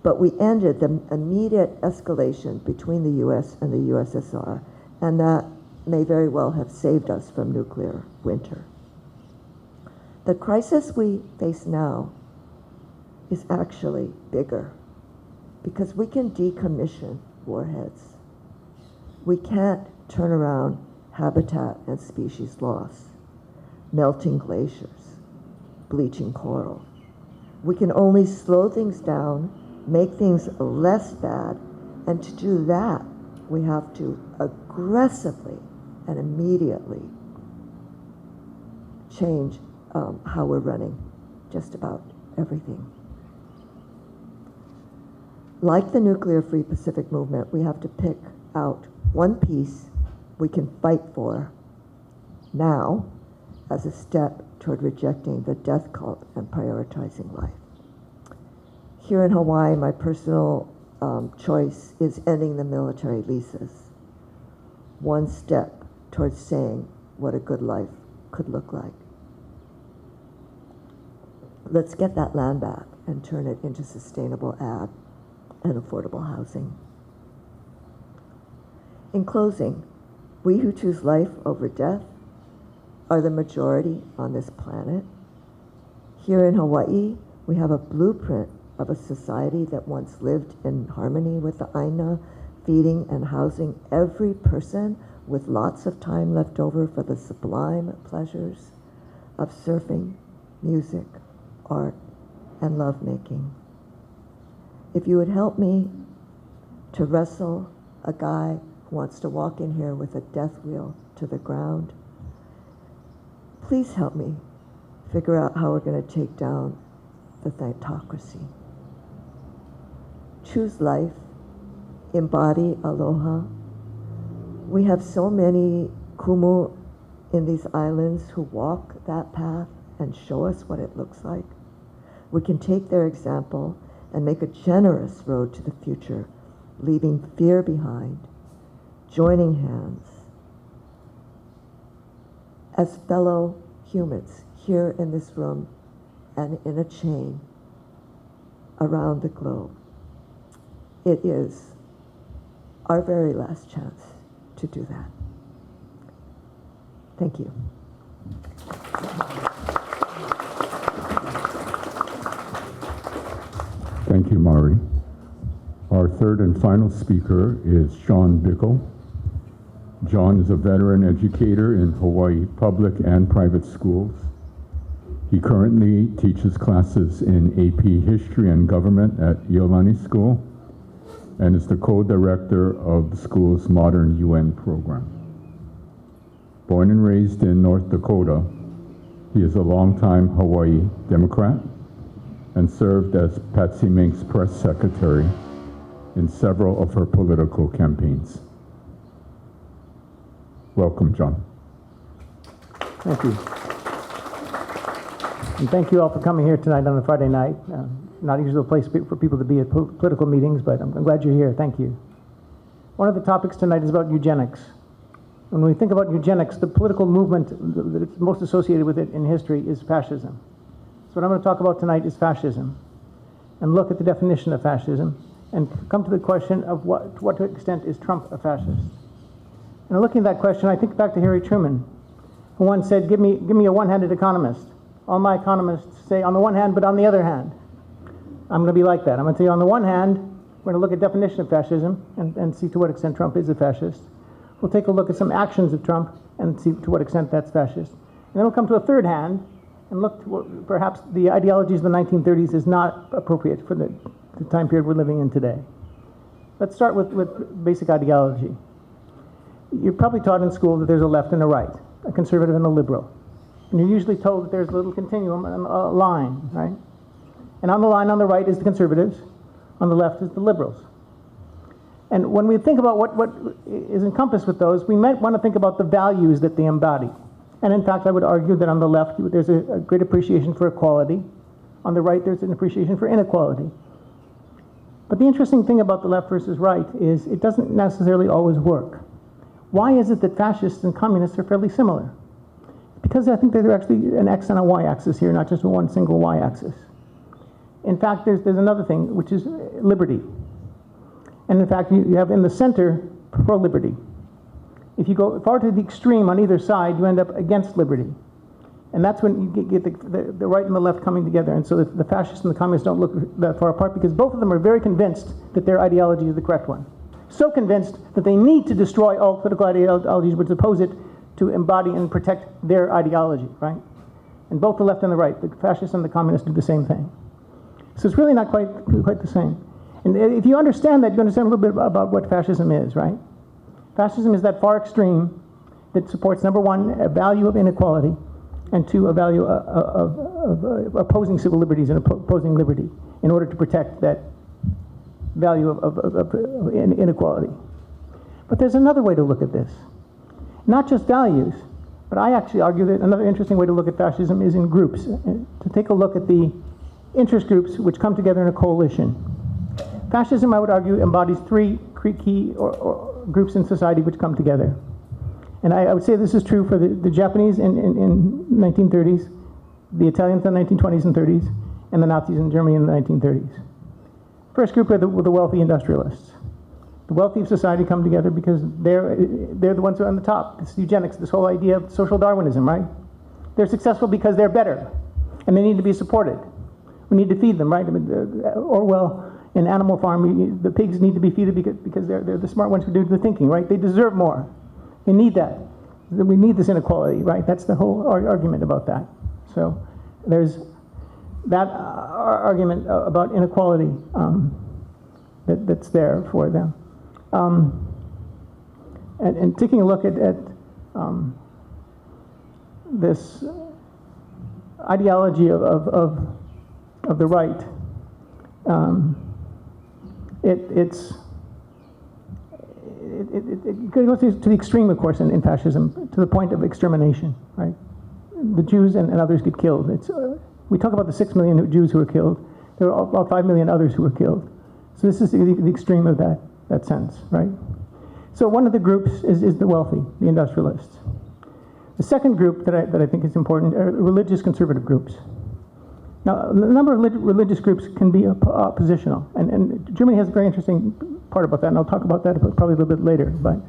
C: but we ended the immediate escalation between the US and the USSR, and that may very well have saved us from nuclear winter. The crisis we face now is actually bigger because we can decommission warheads. We can't turn around habitat and species loss, melting glaciers, bleaching coral. We can only slow things down, make things less bad, and to do that, we have to aggressively and immediately change how we're running just about everything. Like the nuclear-free Pacific movement, we have to pick out one piece we can fight for now as a step toward rejecting the death cult and prioritizing life. Here in Hawaii, my personal choice is ending the military leases. One step towards saying what a good life could look like. Let's get that land back and turn it into sustainable ag and affordable housing. In closing, we who choose life over death are the majority on this planet. Here in Hawaii, we have a blueprint of a society that once lived in harmony with the Aina, feeding and housing every person with lots of time left over for the sublime pleasures of surfing, music, art, and lovemaking. If you would help me to wrestle a guy who wants to walk in here with a death wheel to the ground, please help me figure out how we're going to take down the thanatocracy. Choose life, embody aloha. We have so many kumu in these islands who walk that path and show us what it looks like. We can take their example and make a generous road to the future, leaving fear behind, joining hands as fellow humans here in this room and in a chain around the globe. It is our very last chance to do that. Thank you.
A: Thank you, Mari. Our third and final speaker is John Bickel. John is a veteran educator in Hawaii public and private schools. He currently teaches classes in AP History and Government at Iolani School and is the co-director of the school's Modern UN program. Born and raised in North Dakota, he is a longtime Hawaii Democrat and served as Patsy Mink's press secretary in several of her political campaigns. Welcome, John.
D: Thank you. And thank you all for coming here tonight on a Friday night. Not usually a place for people to be at political meetings, but I'm glad you're here. Thank you. One of the topics tonight is about eugenics. When we think about eugenics, the political movement that's most associated with it in history is fascism. So what I'm going to talk about tonight is fascism, and look at the definition of fascism, and come to the question of to what extent is Trump a fascist. And looking at that question, I think back to Harry Truman, who once said, give me a one-handed economist. All my economists say on the one hand, but on the other hand. I'm going to be like that. I'm going to say on the one hand, we're going to look at definition of fascism and see to what extent Trump is a fascist. We'll take a look at some actions of Trump and see to what extent that's fascist. And then we'll come to a third hand and look to what perhaps the ideologies of the 1930s is not appropriate for the time period we're living in today. Let's start with basic ideology. You're probably taught in school that there's a left and a right, a conservative and a liberal. And you're usually told that there's a little continuum, a line, right? And on the line on the right is the conservatives, on the left is the liberals. And when we think about what is encompassed with those, we might want to think about the values that they embody. And in fact, I would argue that on the left, there's a great appreciation for equality. On the right, there's an appreciation for inequality. But the interesting thing about the left versus right is it doesn't necessarily always work. Why is it that fascists and communists are fairly similar? Because I think that there's actually an X and a Y axis here, not just one single Y axis. In fact, there's another thing, which is liberty. And in fact, you have in the center pro-liberty. If you go far to the extreme on either side, you end up against liberty. And that's when you get the right and the left coming together. And so the fascists and the communists don't look that far apart because both of them are very convinced that their ideology is the correct one. So convinced that they need to destroy all political ideologies which oppose it to embody and protect their ideology, right? And both the left and the right, the fascists and the communists, do the same thing. So it's really not quite the same. And if you understand that, you understand a little bit about what fascism is, right? Fascism is that far extreme that supports, number one, a value of inequality, and two, a value of opposing civil liberties and opposing liberty in order to protect that value of inequality. But there's another way to look at this. Not just values, but I actually argue that another interesting way to look at fascism is in groups, to take a look at the interest groups which come together in a coalition. Fascism, I would argue, embodies three key or groups in society which come together. And I would say this is true for the Japanese in 1930s, the Italians in the 1920s and 30s, and the Nazis in Germany in the 1930s. First group are the wealthy industrialists. The wealthy of society come together because they're the ones who are on the top. This eugenics, this whole idea of social Darwinism, right? They're successful because they're better, and they need to be supported. We need to feed them, right? I mean, Orwell in Animal Farm, the pigs need to be fed because they're the smart ones who do the thinking, right? They deserve more. They need that. We need this inequality, right? That's the whole argument about that. So there's that argument about inequality that's there for them. And taking a look at this ideology of the right, it goes to the extreme, of course, in fascism, to the point of extermination, right? The Jews and others get killed. We talk about the 6 million Jews who were killed. There are about 5 million others who were killed. So this is the extreme of that sense, right? So one of the groups is the wealthy, the industrialists. The second group that I think is important are religious conservative groups. Now, a number of religious groups can be oppositional, and Germany has a very interesting part about that, and I'll talk about that probably a little bit later. But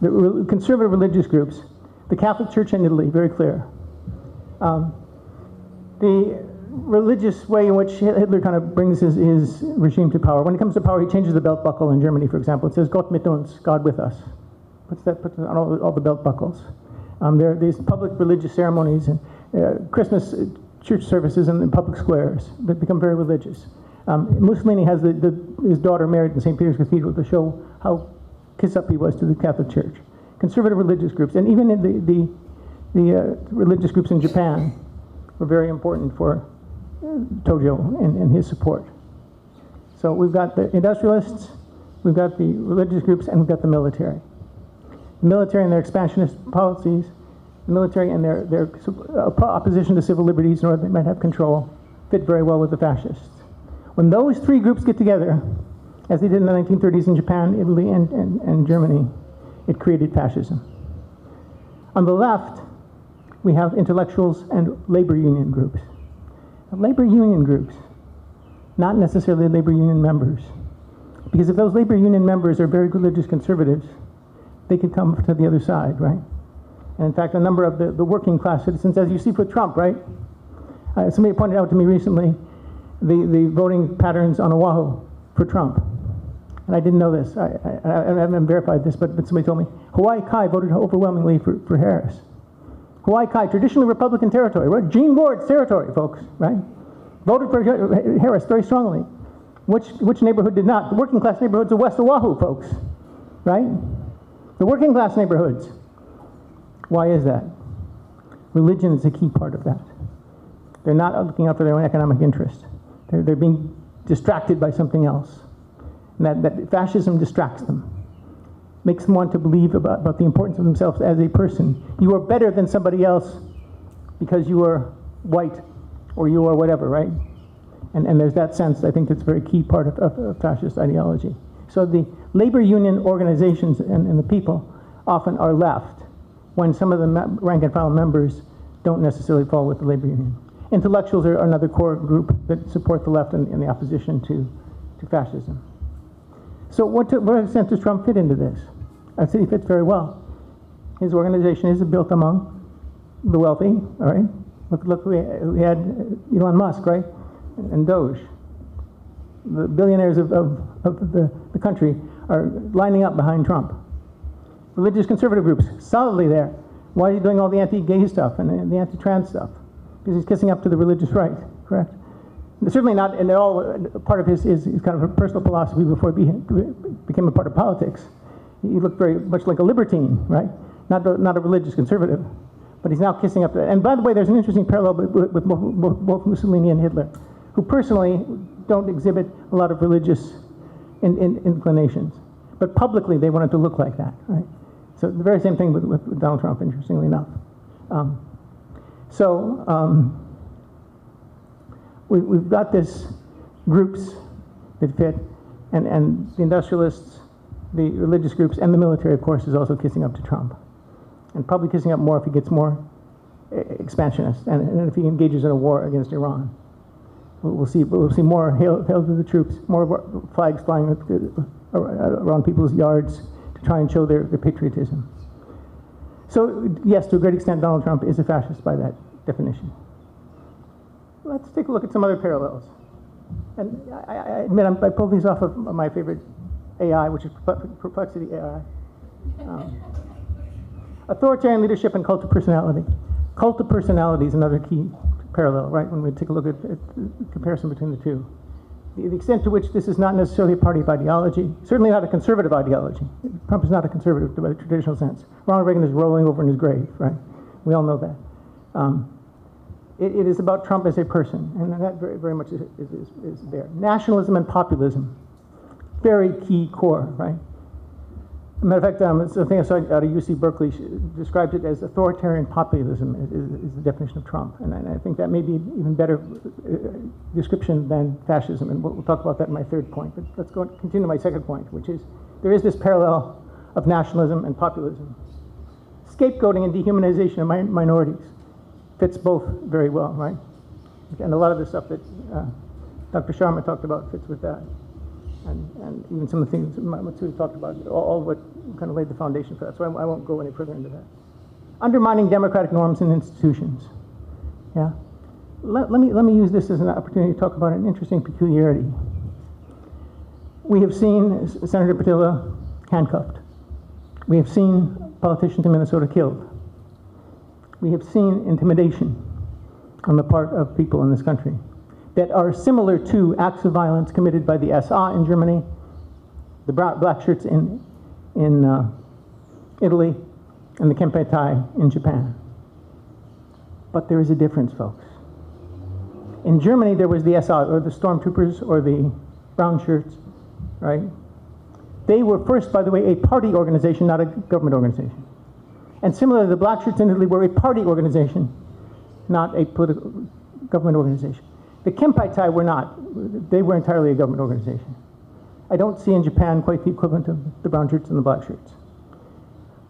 D: the conservative religious groups, the Catholic Church in Italy, very clear. The religious way in which Hitler kind of brings his regime to power. When he comes to power, he changes the belt buckle in Germany, for example. It says, Gott mit uns, God with us. Puts on all the belt buckles. There are these public religious ceremonies and Christmas church services in public squares that become very religious. Mussolini has his daughter married in St. Peter's Cathedral to show how kiss up he was to the Catholic Church. Conservative religious groups, and even in the religious groups in Japan were very important for Tojo and his support. So we've got the industrialists, we've got the religious groups, and we've got the military. The military and their expansionist policies, the military and their opposition to civil liberties in order they might have control, fit very well with the fascists. When those three groups get together, as they did in the 1930s in Japan, Italy, and Germany, it created fascism. On the left, we have intellectuals and labor union groups. Labor union groups, not necessarily labor union members. Because if those labor union members are very religious conservatives, they could come to the other side, right? And in fact, a number of the working class citizens, as you see with Trump, right? Somebody pointed out to me recently the voting patterns on Oahu for Trump. And I didn't know this. I haven't verified this, but somebody told me. Hawaii Kai voted overwhelmingly for Harris. Hawaii Kai, traditionally Republican territory, right? Gene Ward's territory, folks, right? Voted for Harris very strongly. Which neighborhood did not? The working class neighborhoods of West Oahu, folks, right? The working class neighborhoods. Why is that? Religion is a key part of that. They're not looking out for their own economic interest. They're being distracted by something else. And that fascism distracts them. Makes them want to believe about the importance of themselves as a person. You are better than somebody else because you are white or you are whatever, right? And there's that sense, I think that's a very key part of fascist ideology. So the labor union organizations and the people often are left when some of the rank and file members don't necessarily fall with the labor union. Intellectuals are another core group that support the left in the opposition to fascism. So what extent does Trump fit into this? I'd say he fits very well. His organization is built among the wealthy, all right? Look, we had Elon Musk, right? And Doge. The billionaires of the country are lining up behind Trump. Religious conservative groups, solidly there. Why is he doing all the anti-gay stuff and the anti-trans stuff? Because he's kissing up to the religious right, correct? Certainly not, and they're all part of his kind of a personal philosophy before he became a part of politics. He looked very much like a libertine, right? Not a religious conservative, but he's now kissing up to that. And by the way, there's an interesting parallel with both Mussolini and Hitler, who personally don't exhibit a lot of religious inclinations, but publicly they wanted to look like that, right? So the very same thing with Donald Trump, interestingly enough. We've got this groups that fit, and the industrialists, the religious groups, and the military, of course, is also kissing up to Trump, and probably kissing up more if he gets more expansionist, and if he engages in a war against Iran. We'll see more hail to the troops, more flags flying around people's yards to try and show their patriotism. So yes, to a great extent, Donald Trump is a fascist by that definition. Let's take a look at some other parallels. And I admit I pulled these off of my favorite AI, which is Perplexity AI. Authoritarian leadership and cult of personality. Cult of personality is another key parallel, right, when we take a look at the comparison between the two. The extent to which this is not necessarily a party of ideology, certainly not a conservative ideology. Trump is not a conservative by the traditional sense. Ronald Reagan is rolling over in his grave, right? We all know that. It is about Trump as a person, and that very, very much is there. Nationalism and populism, very key core, right? As a matter of fact, something I saw out of UC Berkeley described it as authoritarian populism is the definition of Trump, and I think that may be an even better description than fascism, and we'll talk about that in my third point. But let's continue my second point, which is there is this parallel of nationalism and populism. Scapegoating and dehumanization of minorities fits both very well, right? And a lot of the stuff that Dr. Sharma talked about fits with that. And even some of the things that Matsuda talked about, all what kind of laid the foundation for that. So I won't go any further into that. Undermining democratic norms and institutions. Yeah. Let me use this as an opportunity to talk about an interesting peculiarity. We have seen Senator Patilla handcuffed. We have seen politicians in Minnesota killed. We have seen intimidation on the part of people in this country that are similar to acts of violence committed by the SA in Germany, the black shirts in Italy, and the Kempeitai in Japan. But there is a difference, folks. In Germany, there was the SA, or the stormtroopers, or the brown shirts, right? They were first, by the way, a party organization, not a government organization. And similarly, the black shirts in Italy were a party organization, not a political government organization. The Kempeitai were not. They were entirely a government organization. I don't see in Japan quite the equivalent of the brown shirts and the black shirts.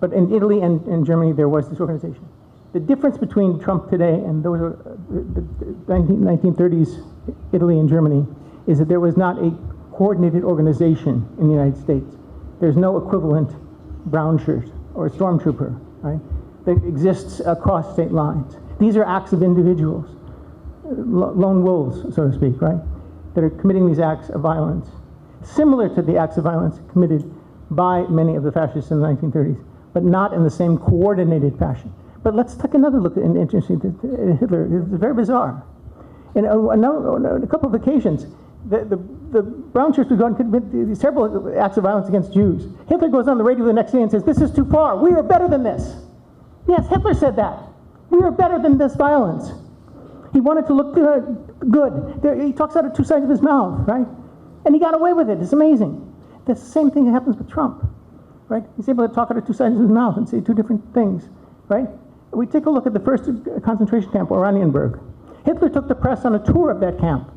D: But in Italy and in Germany, there was this organization. The difference between Trump today and those the 1930s Italy and Germany is that there was not a coordinated organization in the United States. There's no equivalent brown shirt or stormtrooper, right, that exists across state lines. These are acts of individuals, lone wolves, so to speak, right, that are committing these acts of violence, similar to the acts of violence committed by many of the fascists in the 1930s, but not in the same coordinated fashion. But let's take another look at Hitler. It's very bizarre. In a couple of occasions, the brown shirts would go and commit these terrible acts of violence against Jews. Hitler goes on the radio the next day and says, "This is too far. We are better than this." Yes, Hitler said that. We are better than this violence. He wanted to look good. He talks out of two sides of his mouth, right? And he got away with it. It's amazing. The same thing happens with Trump, right? He's able to talk out of two sides of his mouth and say two different things, right? We take a look at the first concentration camp, Oranienburg. Hitler took the press on a tour of that camp.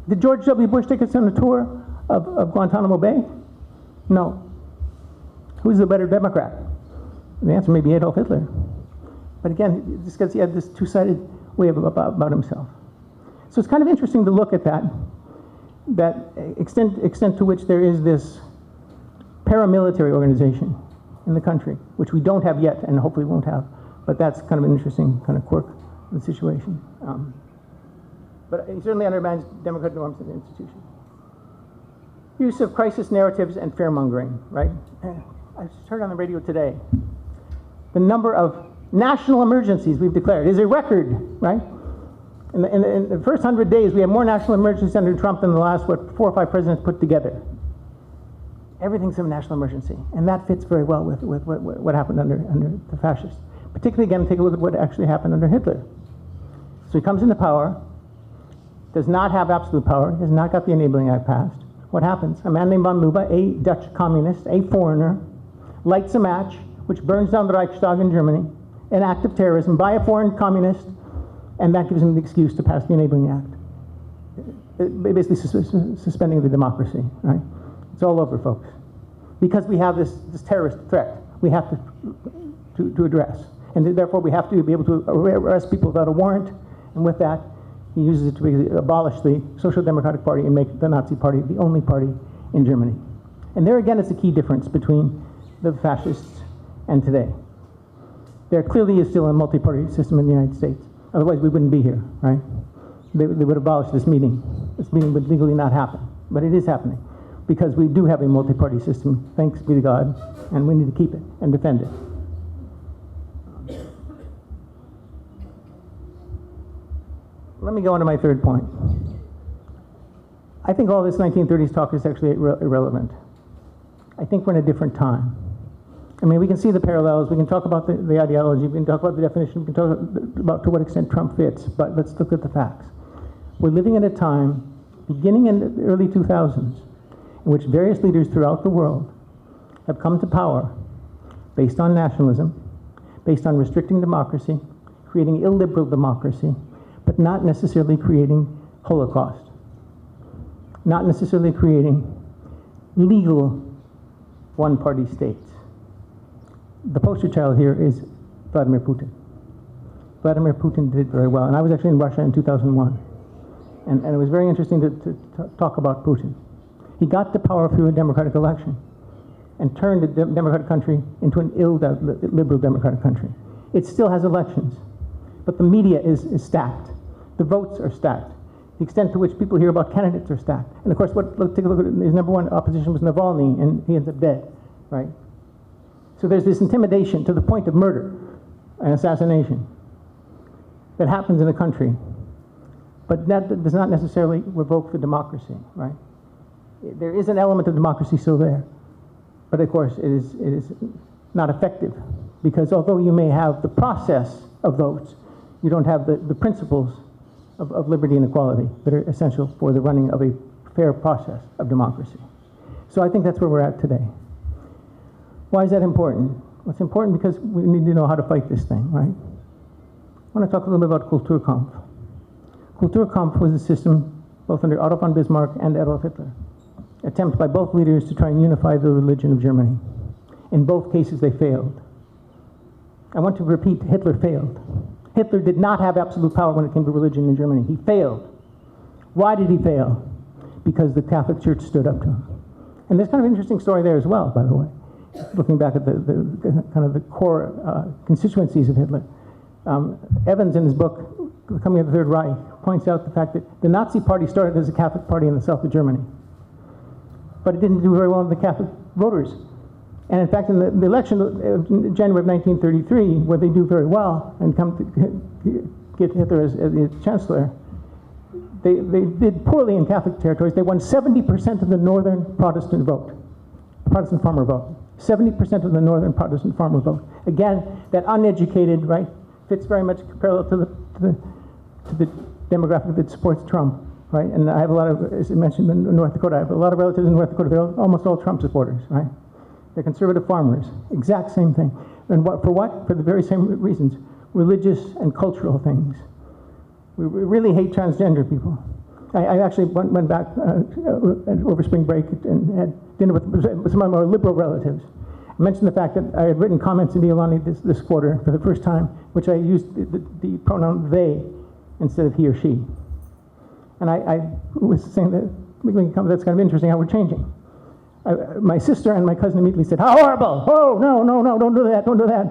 D: Did George W. Bush take us on a tour of Guantanamo Bay? No. Who's the better Democrat? The answer may be Adolf Hitler. But again, just because he had this two-sided way about himself. So it's kind of interesting to look at that extent to which there is this paramilitary organization in the country, which we don't have yet and hopefully won't have. But that's kind of an interesting kind of quirk of the situation. But he certainly undermines democratic norms and institutions. Use of crisis narratives and fear-mongering, right? I just heard on the radio today, the number of national emergencies we've declared is a record, right? In the first 100 days, we have more national emergencies under Trump than the last, 4 or 5 presidents put together. Everything's a national emergency, and that fits very well with what happened under the fascists. Particularly, again, take a look at what actually happened under Hitler. So he comes into power, does not have absolute power, has not got the Enabling Act passed. What happens? A man named von Lübbe, a Dutch communist, a foreigner, lights a match, which burns down the Reichstag in Germany, an act of terrorism by a foreign communist, and that gives him the excuse to pass the Enabling Act. Basically suspending the democracy, right? It's all over, folks. Because we have this terrorist threat we have to address. And therefore we have to be able to arrest people without a warrant, and with that, he uses it to abolish the Social Democratic Party and make the Nazi Party the only party in Germany. And there again is a key difference between the fascists and today. There clearly is still a multi-party system in the United States. Otherwise we wouldn't be here, right? They would abolish this meeting. This meeting would legally not happen, but it is happening because we do have a multi-party system, thanks be to God, and we need to keep it and defend it. Let me go on to my third point. I think all this 1930s talk is actually irrelevant. I think we're in a different time. I mean, we can see the parallels, we can talk about the ideology, we can talk about the definition, we can talk about to what extent Trump fits, but let's look at the facts. We're living in a time, beginning in the early 2000s, in which various leaders throughout the world have come to power based on nationalism, based on restricting democracy, creating illiberal democracy, but not necessarily creating Holocaust, not necessarily creating legal one-party states. The poster child here is Vladimir Putin. Vladimir Putin did it very well, and I was actually in Russia in 2001, and it was very interesting to talk about Putin. He got to power through a democratic election and turned a democratic country into an illiberal democratic country. It still has elections, but the media is stacked. The votes are stacked. The extent to which people hear about candidates are stacked. And of course, take a look at his number one opposition was Navalny, and he ends up dead, right? So there's this intimidation to the point of murder and assassination that happens in a country, but that does not necessarily revoke the democracy, right? There is an element of democracy still there, but of course it is not effective, because although you may have the process of votes, you don't have the principles of liberty and equality that are essential for the running of a fair process of democracy. So I think that's where we're at today. Why is that important? Well, it's important because we need to know how to fight this thing, right? I want to talk a little bit about Kulturkampf. Kulturkampf was a system both under Otto von Bismarck and Adolf Hitler. attempt by both leaders to try and unify the religion of Germany. In both cases, they failed. I want to repeat, Hitler failed. Hitler did not have absolute power when it came to religion in Germany. He failed. Why did he fail? Because the Catholic Church stood up to him. And there's kind of an interesting story there as well, by the way, looking back at the kind of the core constituencies of Hitler. Evans, in his book, Coming of the Third Reich, points out the fact that the Nazi Party started as a Catholic party in the south of Germany, but it didn't do very well with the Catholic voters. And in fact, in the election of January of 1933, where they do very well and come to get Hitler as the chancellor, they did poorly in Catholic territories. They won 70% of the northern Protestant vote, Protestant farmer vote. 70% of the northern Protestant farmer vote. Again, that uneducated, right, fits very much parallel to the demographic that supports Trump, right? And I have a lot of, as I mentioned, in North Dakota, I have a lot of relatives in North Dakota. They're almost all Trump supporters, right? They're conservative farmers. Exact same thing. And what, for what? For the very same reasons. Religious and cultural things. We really hate transgender people. I actually went back over spring break and had dinner with some of my more liberal relatives. I mentioned the fact that I had written comments in Iolani this quarter for the first time, which I used the pronoun they instead of he or she. And I was saying that, that's kind of interesting how we're changing. My sister and my cousin immediately said, "How horrible! Oh, no, don't do that, don't do that.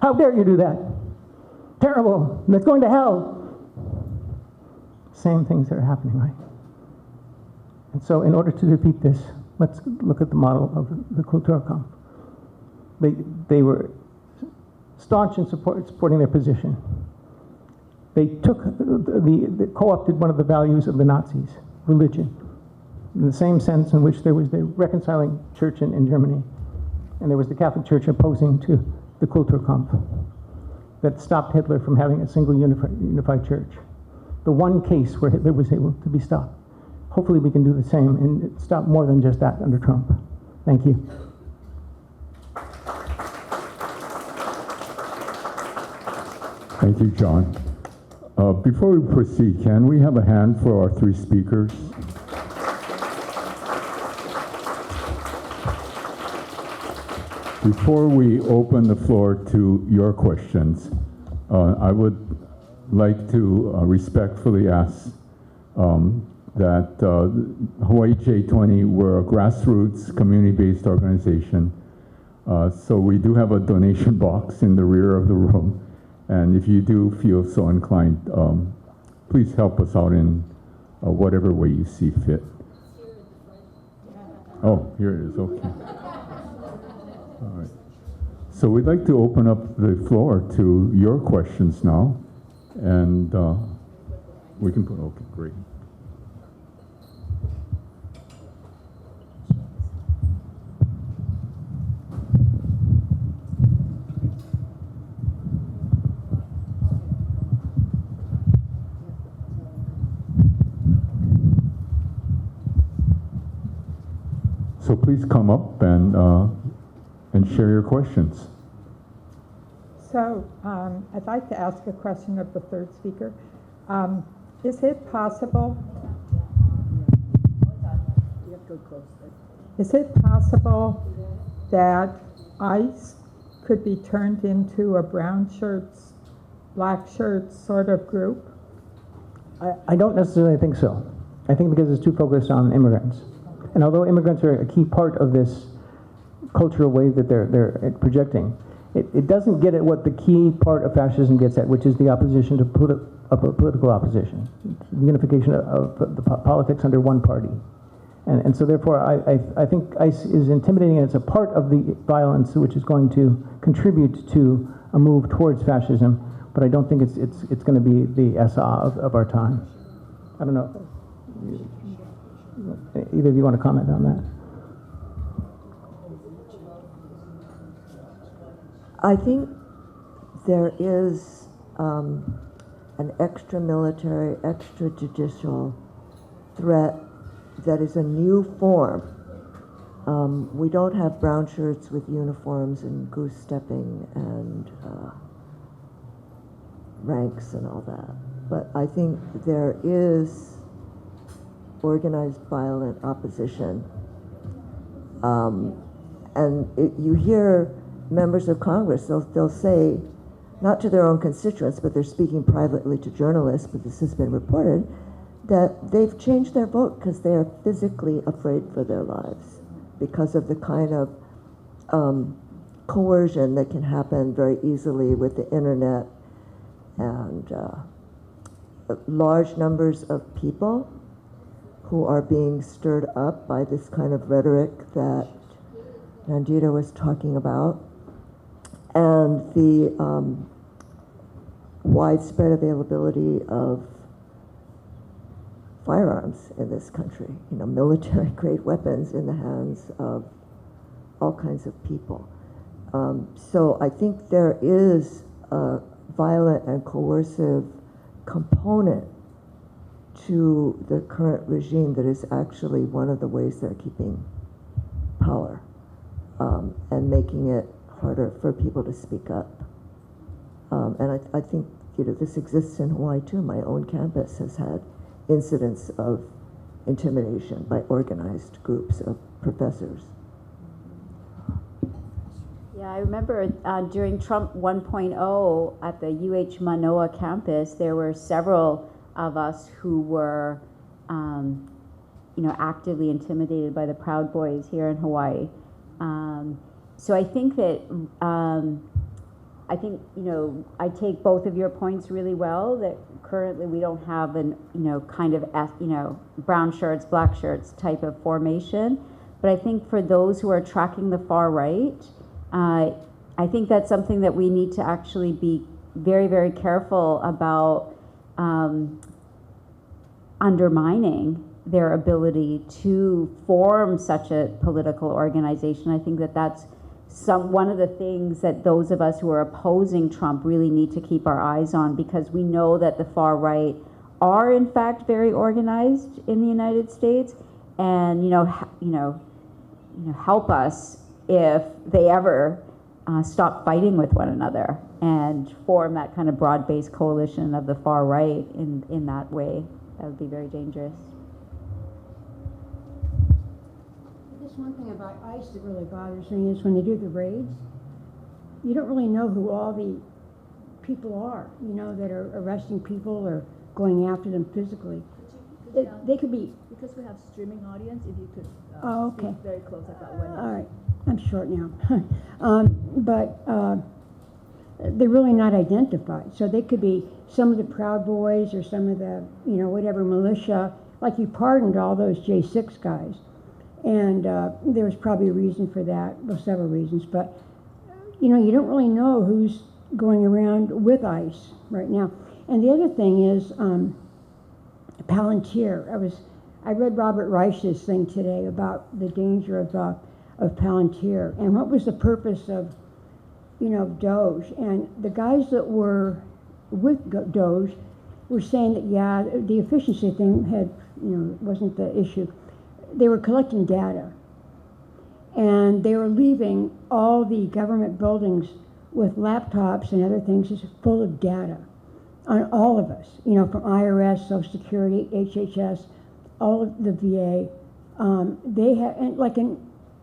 D: How dare you do that? Terrible, and it's going to hell." Same things that are happening, right? And so in order to defeat this, let's look at the model of the Kulturkampf. They were staunch in supporting their position. They took, they co-opted one of the values of the Nazis, religion, in the same sense in which there was the reconciling church in Germany, and there was the Catholic Church opposing to the Kulturkampf that stopped Hitler from having a single unified church. The one case where Hitler was able to be stopped. Hopefully we can do the same and stop more than just that under Trump. Thank you.
A: Thank you, John. Before we proceed, can we have a hand for our three speakers? Before we open the floor to your questions, I would like to respectfully ask that Hawaii J20, we're a grassroots community-based organization. So we do have a donation box in the rear of the room. And if you do feel so inclined, please help us out in whatever way you see fit. Oh, here it is, okay. All right. So we'd like to open up the floor to your questions now. And we can put, okay, great. So please come up and share your questions.
E: So I'd like to ask a question of the third speaker. Is it possible? Is it possible that ICE could be turned into a brown shirts, black shirts sort of group?
D: I don't necessarily think so. I think because it's too focused on immigrants. And although immigrants are a key part of this cultural wave that they're projecting, it doesn't get at what the key part of fascism gets at, which is the opposition to political opposition, the unification of the politics under one party. And so therefore, I think ICE is intimidating, and it's a part of the violence which is going to contribute to a move towards fascism, but I don't think it's going to be the SA of our time. I don't know. Either of you want to comment on that?
C: I think there is an extra-military, extrajudicial threat that is a new form. We don't have brown shirts with uniforms and goose-stepping and ranks and all that. But I think there is organized violent opposition You hear members of Congress, they'll say, not to their own constituents, but they're speaking privately to journalists, but this has been reported, that they've changed their vote because they are physically afraid for their lives because of the kind of coercion that can happen very easily with the internet and large numbers of people who are being stirred up by this kind of rhetoric that Nandita was talking about, and the widespread availability of firearms in this country, military-grade weapons in the hands of all kinds of people. So I think there is a violent and coercive component to the current regime that is actually one of the ways they're keeping power and making it harder for people to speak up. And I think this exists in Hawaii too. My own campus has had incidents of intimidation by organized groups of professors.
B: Yeah, I remember during Trump 1.0 at the UH Manoa campus, there were several of us who were, actively intimidated by the Proud Boys here in Hawaii. So I think that, I take both of your points really well, that currently we don't have an, brown shirts, black shirts type of formation. But I think for those who are tracking the far right, I think that's something that we need to actually be very, very careful about undermining their ability to form such a political organization. I think that that's one of the things that those of us who are opposing Trump really need to keep our eyes on, because we know that the far right are in fact very organized in the United States, and help us if they ever stop fighting with one another and form that kind of broad-based coalition of the far right in that way. That would be very dangerous.
F: Just one thing about ICE that really bothers me is when they do the raids, you don't really know who all the people are, that are arresting people or going after them physically. They could be...
G: Because we have streaming audience, if you could
F: okay.
G: speak very close at that one.
F: All right, I'm short now. They're really not identified. So they could be some of the Proud Boys or some of the, whatever militia. Like you pardoned all those J6 guys. And there was probably a reason for that, well, several reasons. But, you don't really know who's going around with ICE right now. And the other thing is Palantir. I read Robert Reich's thing today about the danger of Palantir and what was the purpose of, Doge. And the guys that were with Doge were saying that, yeah, the efficiency thing wasn't the issue. They were collecting data. And they were leaving all the government buildings with laptops and other things just full of data on all of us, from IRS, Social Security, HHS, all of the VA. They have, and like in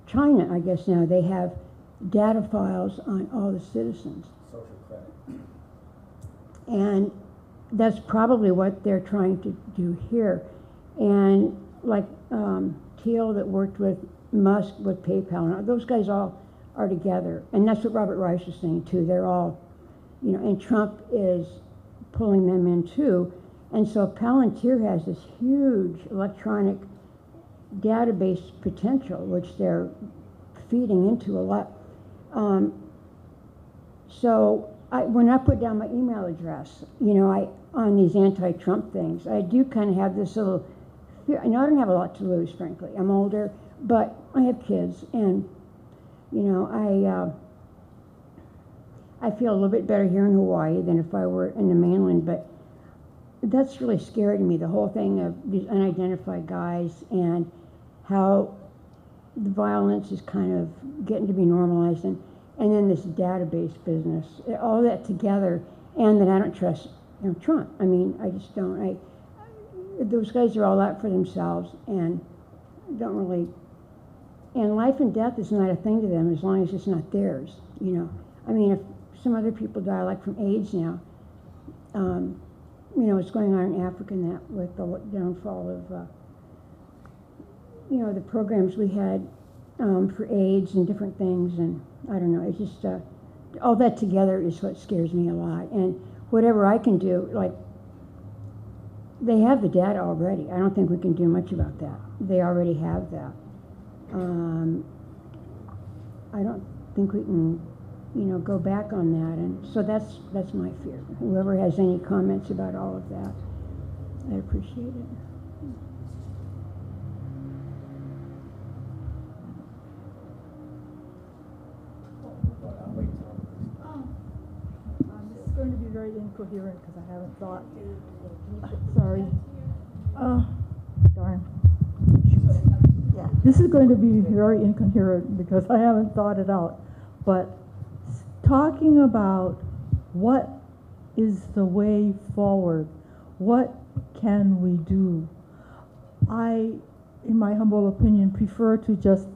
F: China, I guess now, they have data files on all the citizens.
H: Social credit.
F: And that's probably what they're trying to do here. And like Thiel that worked with Musk with PayPal, and those guys all are together. And that's what Robert Reich is saying too. They're all, and Trump is pulling them in too. And so Palantir has this huge electronic database potential, which they're feeding into a lot. So when I put down my email address, on these anti-Trump things, I do kind of have this little fear. I don't have a lot to lose, frankly. I'm older, but I have kids, and I feel a little bit better here in Hawaii than if I were in the mainland, but that's really scary to me, the whole thing of these unidentified guys and how the violence is kind of getting to be normalized, and then this database business, all that together, and that I don't trust Trump. I mean, I just don't. Those guys are all out for themselves and don't really and life and death is not a thing to them as long as it's not theirs, you know. I mean, if some other people die, like from AIDS now, you know, what's going on in Africa and that with the downfall of, you know, the programs we had for AIDS and different things, and I don't know, it's just, all that together is what scares me a lot. And whatever I can do, like, they have the data already. I don't think we can do much about that. They already have that. I don't think we can, you know, go back on that, and so that's my fear. Whoever has any comments about all of that, I'd appreciate it.
G: This is going to be very incoherent because I haven't thought. Sorry. Oh, darn.
C: Yeah.
G: This is going to be very incoherent because I haven't thought it out. But talking about what is the way forward, what can we do? I, in my humble opinion, prefer to just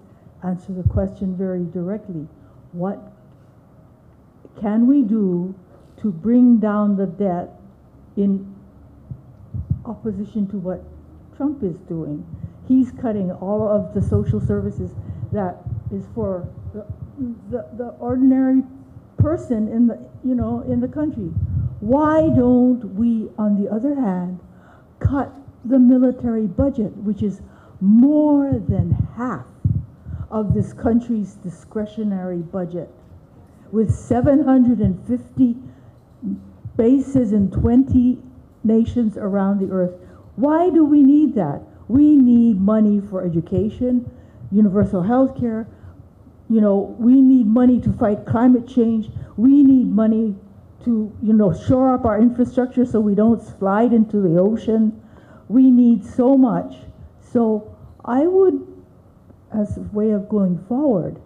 G: answer the question very directly. What can we do to bring down the debt in opposition to what Trump is doing? He's cutting all of the social services that is for the ordinary person in the, you know, in the country. Why don't we, on the other hand, cut the military budget, which is more than half of this country's discretionary budget, with 750 bases in 20 nations around the earth? Why do we need that? We need money for education, universal health care. You know, we need money to fight climate change. We need money to, you know, shore up our infrastructure so we don't slide into the ocean. We need so much. So I would, as a way of going forward,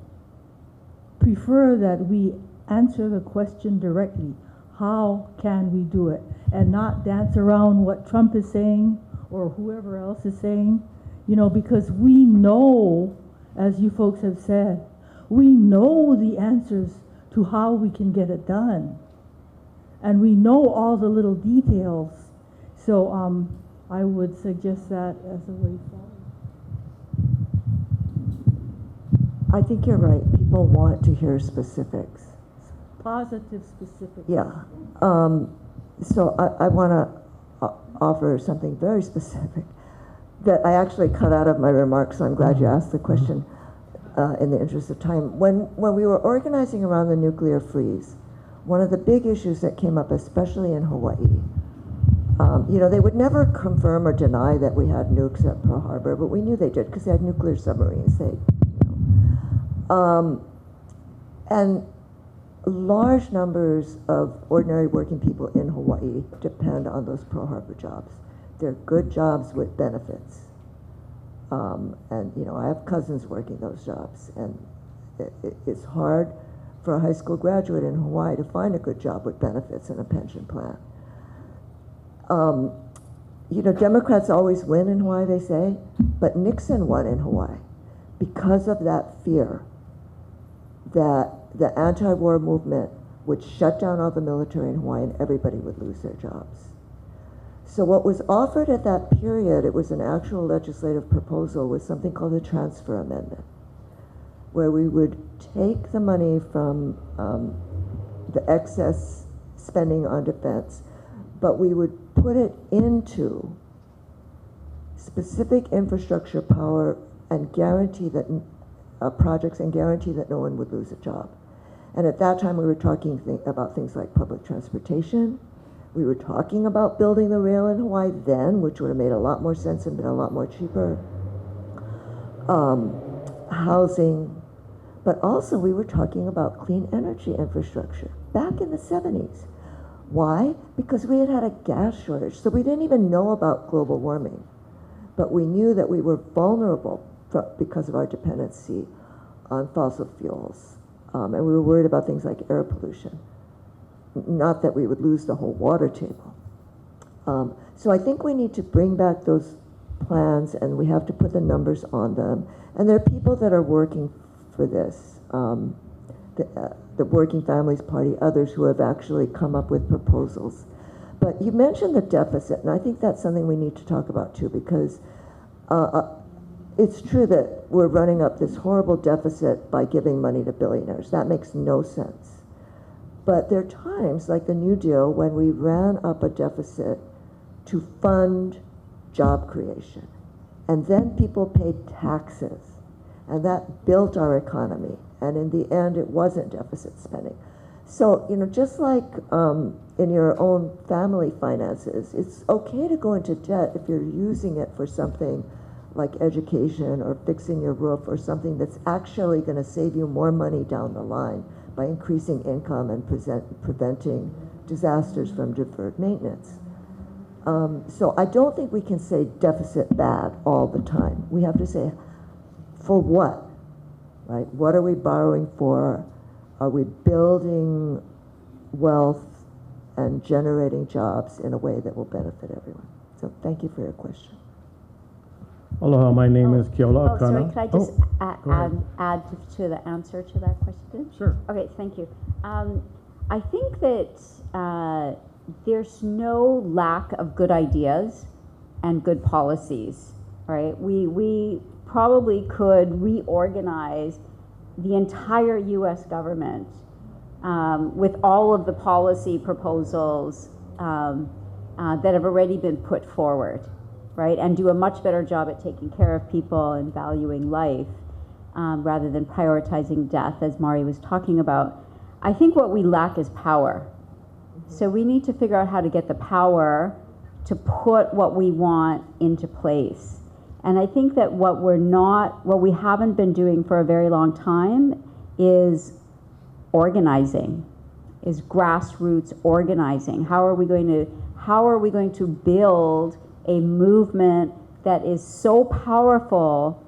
G: prefer that we answer the question directly. How can we do it? And not dance around what Trump is saying or whoever else is saying, you know, because we know, as you folks have said, we know the answers to how we can get it done. And we know all the little details. So I would suggest that as a way forward.
C: I think you're right. People want to hear specifics.
G: Positive specifics.
C: Yeah. So I want to offer something very specific that I actually cut out of my remarks, so I'm glad you asked the question in the interest of time. When we were organizing around the nuclear freeze, one of the big issues that came up, especially in Hawaii, you know, they would never confirm or deny that we had nukes at Pearl Harbor, but we knew they did because they had nuclear submarines. They, you know, and large numbers of ordinary working people in Hawaii depend on those Pearl Harbor jobs. They're good jobs with benefits. And, you know, I have cousins working those jobs, and it's hard for a high school graduate in Hawaii to find a good job with benefits and a pension plan. You know, Democrats always win in Hawaii, they say, but Nixon won in Hawaii because of that fear that the anti-war movement would shut down all the military in Hawaii and everybody would lose their jobs. So what was offered at that period, it was an actual legislative proposal, was something called the Transfer Amendment, where we would take the money from the excess spending on defense, but we would put it into specific infrastructure power and guarantee that projects and guarantee that no one would lose a job. And at that time we were talking about things like public transportation. We were talking about building the rail in Hawaii then, which would have made a lot more sense and been a lot more cheaper. Housing, but also we were talking about clean energy infrastructure back in the 70s. Why? Because we had had a gas shortage, so we didn't even know about global warming, but we knew that we were vulnerable because of our dependency on fossil fuels, and we were worried about things like air pollution. Not that we would lose the whole water table. So I think we need to bring back those plans, and we have to put the numbers on them. And there are people that are working for this, the Working Families Party, others who have actually come up with proposals. But you mentioned the deficit, and I think that's something we need to talk about too, because it's true that we're running up this horrible deficit by giving money to billionaires. That makes no sense. But there are times, like the New Deal, when we ran up a deficit to fund job creation. And then people paid taxes. And that built our economy. And in the end, it wasn't deficit spending. So, you know, just like in your own family finances, it's okay to go into debt if you're using it for something like education or fixing your roof or something that's actually going to save you more money down the line by increasing income and preventing disasters from deferred maintenance. So I don't think we can say deficit bad all the time. We have to say, for what, right? What are we borrowing for? Are we building wealth and generating jobs in a way that will benefit everyone? So thank you for your question.
H: Aloha, my name is Keola
B: Oh, sorry,
H: Akana.
B: could I just
H: go ahead.
B: add to the answer to that question?
H: Sure.
B: Okay, thank you. I think that there's no lack of good ideas and good policies, right? We probably could reorganize the entire U.S. government with all of the policy proposals that have already been put forward, right? And do a much better job at taking care of people and valuing life rather than prioritizing death, as Mari was talking about. I think what we lack is power. So we need to figure out how to get the power to put what we want into place. And I think that what we haven't been doing for a very long time is organizing, is grassroots organizing. How are we going to build a movement that is so powerful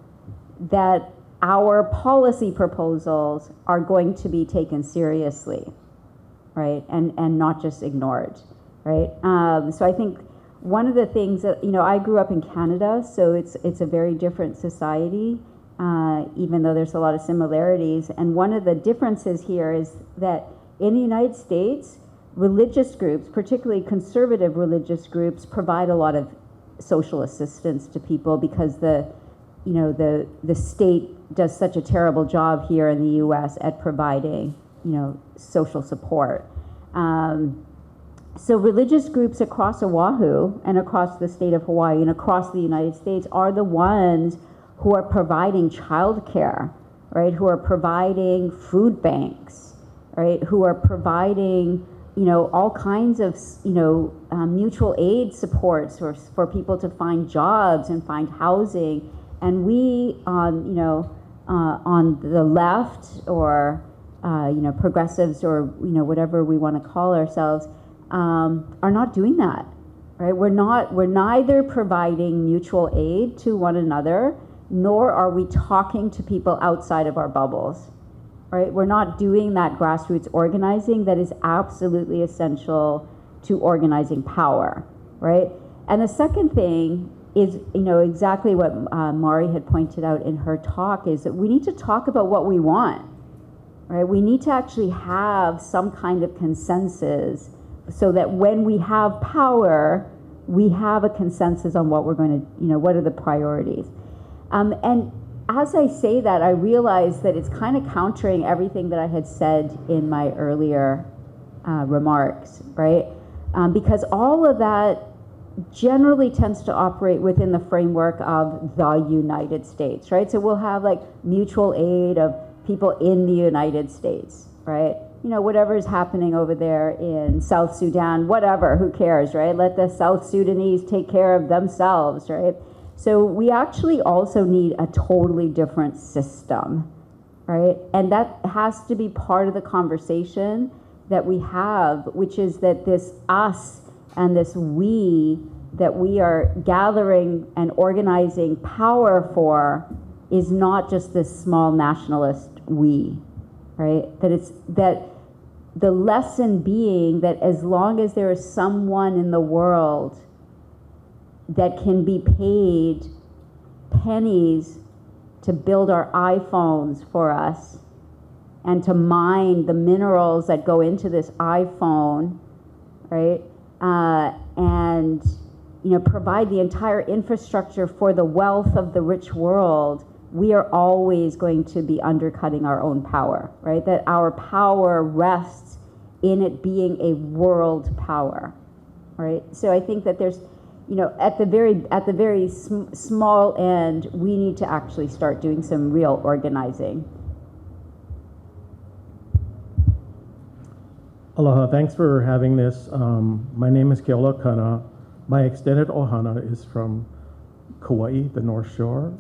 B: that our policy proposals are going to be taken seriously, right? And not just ignored, right? So I think one of the things that, you know, I grew up in Canada, so it's a very different society, even though there's a lot of similarities. And one of the differences here is that in the United States, religious groups, particularly conservative religious groups, provide a lot of social assistance to people because the state does such a terrible job here in the U.S. at providing, you know, social support. So religious groups across Oahu and across the state of Hawaii and across the United States are the ones who are providing childcare, right? Who are providing food banks, right? Who are providing, you know, all kinds of, you know, mutual aid supports for people to find jobs and find housing. And we, on the left or, progressives or, you know, whatever we want to call ourselves, are not doing that, right? We're neither providing mutual aid to one another, nor are we talking to people outside of our bubbles, right? We're not doing that grassroots organizing that is absolutely essential to organizing power, right? And the second thing is, you know, exactly what Mari had pointed out in her talk, is that we need to talk about what we want, right? We need to actually have some kind of consensus so that when we have power, we have a consensus on what we're going to, you know, what are the priorities. And as I say that, I realize that it's kind of countering everything that I had said in my earlier remarks, right? Because all of that generally tends to operate within the framework of the United States, right? So we'll have like mutual aid of people in the United States, right? You know, whatever is happening over there in South Sudan, whatever, who cares, right? Let the South Sudanese take care of themselves, right? So we actually also need a totally different system, right? And that has to be part of the conversation that we have, which is that this us and this we that we are gathering and organizing power for is not just this small nationalist we, right? That the lesson being that as long as there is someone in the world that can be paid pennies to build our iPhones for us and to mine the minerals that go into this iPhone, right? And provide the entire infrastructure for the wealth of the rich world, we are always going to be undercutting our own power, right? That our power rests in it being a world power, right? So I think that there's, at the very small end, we need to actually start doing some real organizing.
H: Aloha, thanks for having this. My name is Keola Kana. My extended ohana is from Kauai, the North Shore.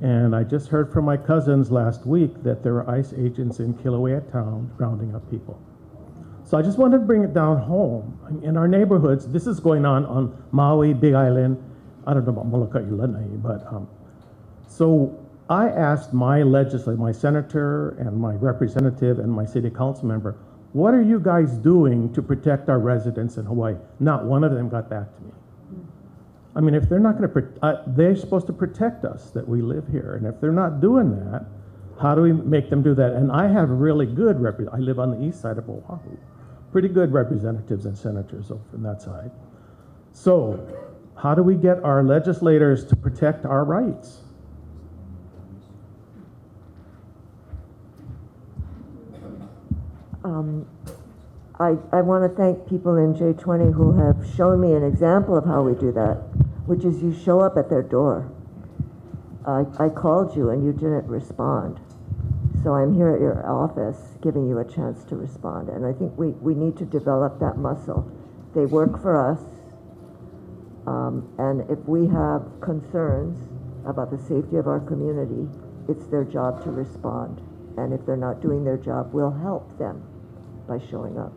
H: And I just heard from my cousins last week that there are ICE agents in Kilauea town rounding up people. So I just wanted to bring it down home. In our neighborhoods, this is going on Maui, Big Island. I don't know about Molokai, Iolani, but so I asked my legislator, my senator and my representative and my city council member, what are you guys doing to protect our residents in Hawaii? Not one of them got back to me. I mean, if they're not going to, they're supposed to protect us that we live here. And if they're not doing that, how do we make them do that? And I have really good, I live on the east side of Oahu, pretty good representatives and senators over on that side. So how do we get our legislators to protect our rights?
C: I want to thank people in J20 who have shown me an example of how we do that, which is you show up at their door. I called you and you didn't respond. So I'm here at your office giving you a chance to respond. And I think we need to develop that muscle. They work for us. And if we have concerns about the safety of our community, it's their job to respond. And if they're not doing their job, we'll help them by showing up.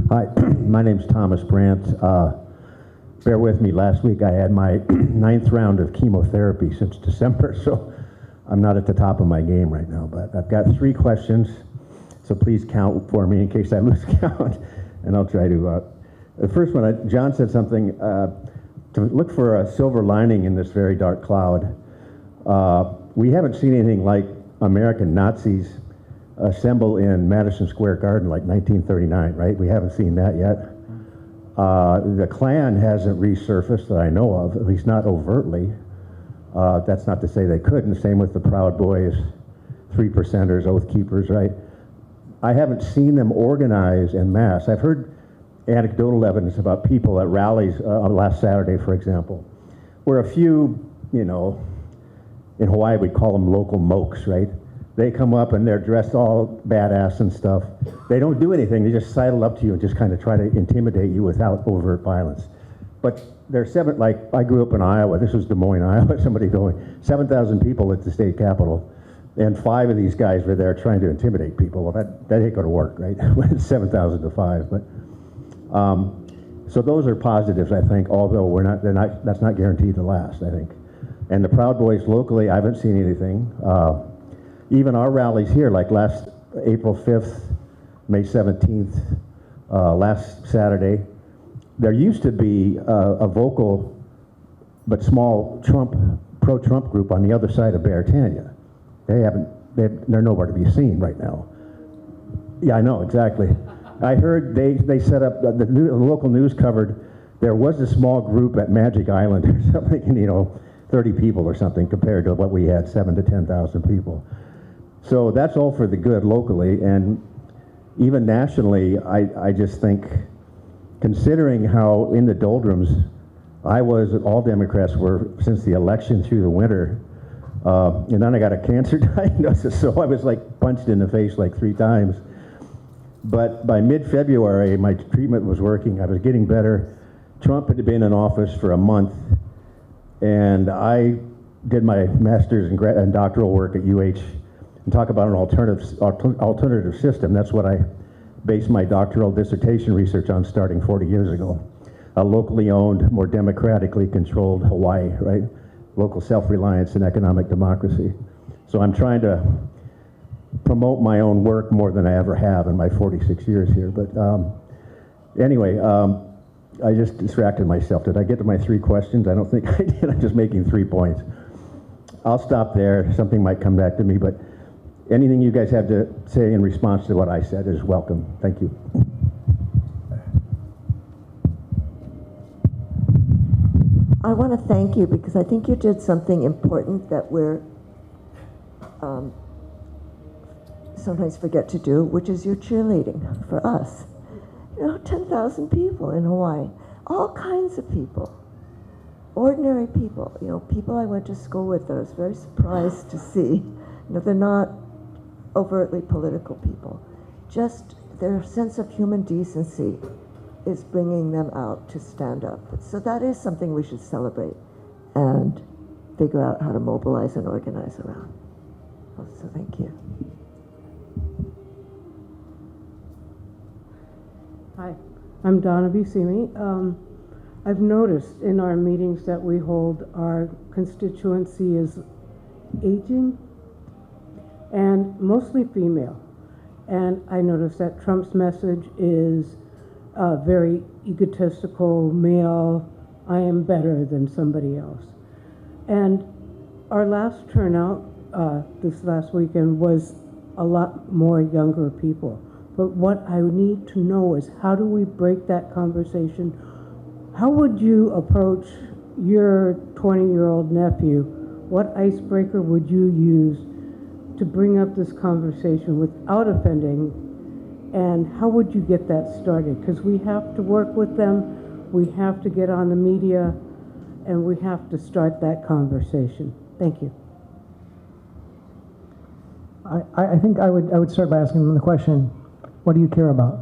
I: Hi, my name's Thomas Brandt. Bear with me, last week I had my 9th round of chemotherapy since December, so I'm not at the top of my game right now, but I've got 3 questions, so please count for me in case I lose count, and I'll try to. The first one, John said something, to look for a silver lining in this very dark cloud. We haven't seen anything like American Nazis assemble in Madison Square Garden like 1939, right? We haven't seen that yet. The Klan hasn't resurfaced that I know of, at least not overtly. That's not to say they couldn't. Same with the Proud Boys, 3%ers, Oath Keepers, right? I haven't seen them organize en masse. I've heard anecdotal evidence about people at rallies last Saturday, for example, where a few, in Hawaii we'd call them local mokes, right? They come up and they're dressed all badass and stuff. They don't do anything. They just sidle up to you and just kind of try to intimidate you without overt violence. But there's I grew up in Iowa. This was Des Moines, Iowa. Somebody going, 7,000 people at the state capitol. And 5 of these guys were there trying to intimidate people. Well, that ain't gonna work, right? When it's 7,000 to 5. But so those are positives, I think, although that's not guaranteed to last, I think. And the Proud Boys locally, I haven't seen anything. Even our rallies here, like last April 5th, May 17th, last Saturday, there used to be a vocal but small pro-Trump group on the other side of Beartania. They're nowhere to be seen right now. Yeah, I know, exactly. I heard they set up, the local news covered, there was a small group at Magic Island or something, 30 people or something compared to what we had, 7,000 to 10,000 people. So that's all for the good locally, and even nationally, I just think, considering how in the doldrums all Democrats were since the election through the winter, and then I got a cancer diagnosis, so I was punched in the face 3 times. But by mid-February, my treatment was working. I was getting better. Trump had been in office for a month, and I did my master's and doctoral work at UH and talk about an alternative system. That's what I based my doctoral dissertation research on starting 40 years ago. A locally owned, more democratically controlled Hawaii, right? Local self-reliance and economic democracy. So I'm trying to promote my own work more than I ever have in my 46 years here. But anyway, I just distracted myself. Did I get to my 3 questions? I don't think I did. I'm just making 3 points. I'll stop there. Something might come back to me, but anything you guys have to say in response to what I said is welcome. Thank you.
C: I want to thank you because I think you did something important that we're sometimes forget to do, which is your cheerleading for us. 10,000 people in Hawaii, all kinds of people, ordinary people, people I went to school with that I was very surprised to see. They're not overtly political people. Just their sense of human decency is bringing them out to stand up. So that is something we should celebrate and figure out how to mobilize and organize around. So thank you.
J: Hi, I'm Donna Busimi. I've noticed in our meetings that we hold, our constituency is aging and mostly female. And I noticed that Trump's message is very egotistical, male, I am better than somebody else. And our last turnout this last weekend was a lot more younger people. But what I need to know is, how do we break that conversation? How would you approach your 20-year-old nephew? What icebreaker would you use to bring up this conversation without offending? And how would you get that started? Because we have to work with them, we have to get on the media, and we have to start that conversation. Thank you.
D: I think I would start by asking them the question, what do you care about?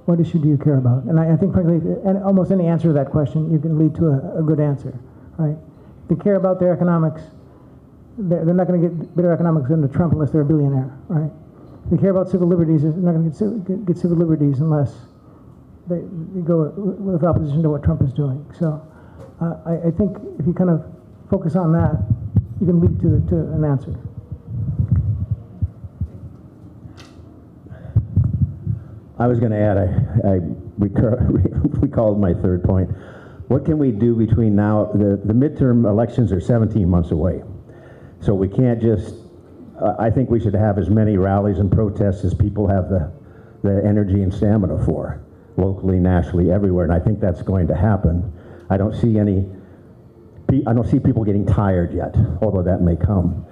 D: What issue do you care about? And I think, frankly, and almost any answer to that question, you can lead to a good answer, right? If they care about their economics, they're not going to get better economics under Trump unless they're a billionaire, right? If they care about civil liberties, they're not going to get civil liberties unless they go with opposition to what Trump is doing. So I think if you kind of focus on that, you can lead to an answer.
I: I was going to add, we called my 3rd point. What can we do between now, the midterm elections are 17 months away. So we can't just, I think we should have as many rallies and protests as people have the energy and stamina for, locally, nationally, everywhere, and I think that's going to happen. I don't see people getting tired yet, although that may come.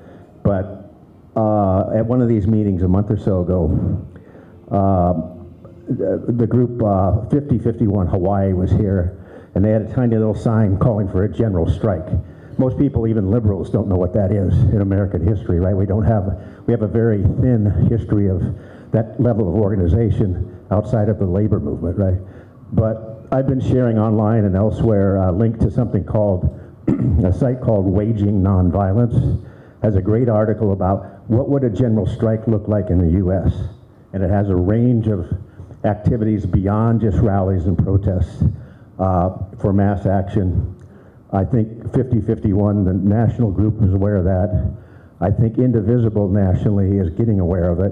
I: But at one of these meetings a month or so ago, the group 5051 Hawaii was here, and they had a tiny little sign calling for a general strike. Most people, even liberals, don't know what that is in American history, right? We have a very thin history of that level of organization outside of the labor movement, right? But I've been sharing online and elsewhere a link to something called, a site called Waging Nonviolence, has a great article about what would a general strike look like in the US. And it has a range of activities beyond just rallies and protests for mass action. I think 5051, the national group, is aware of that. I think Indivisible nationally is getting aware of it.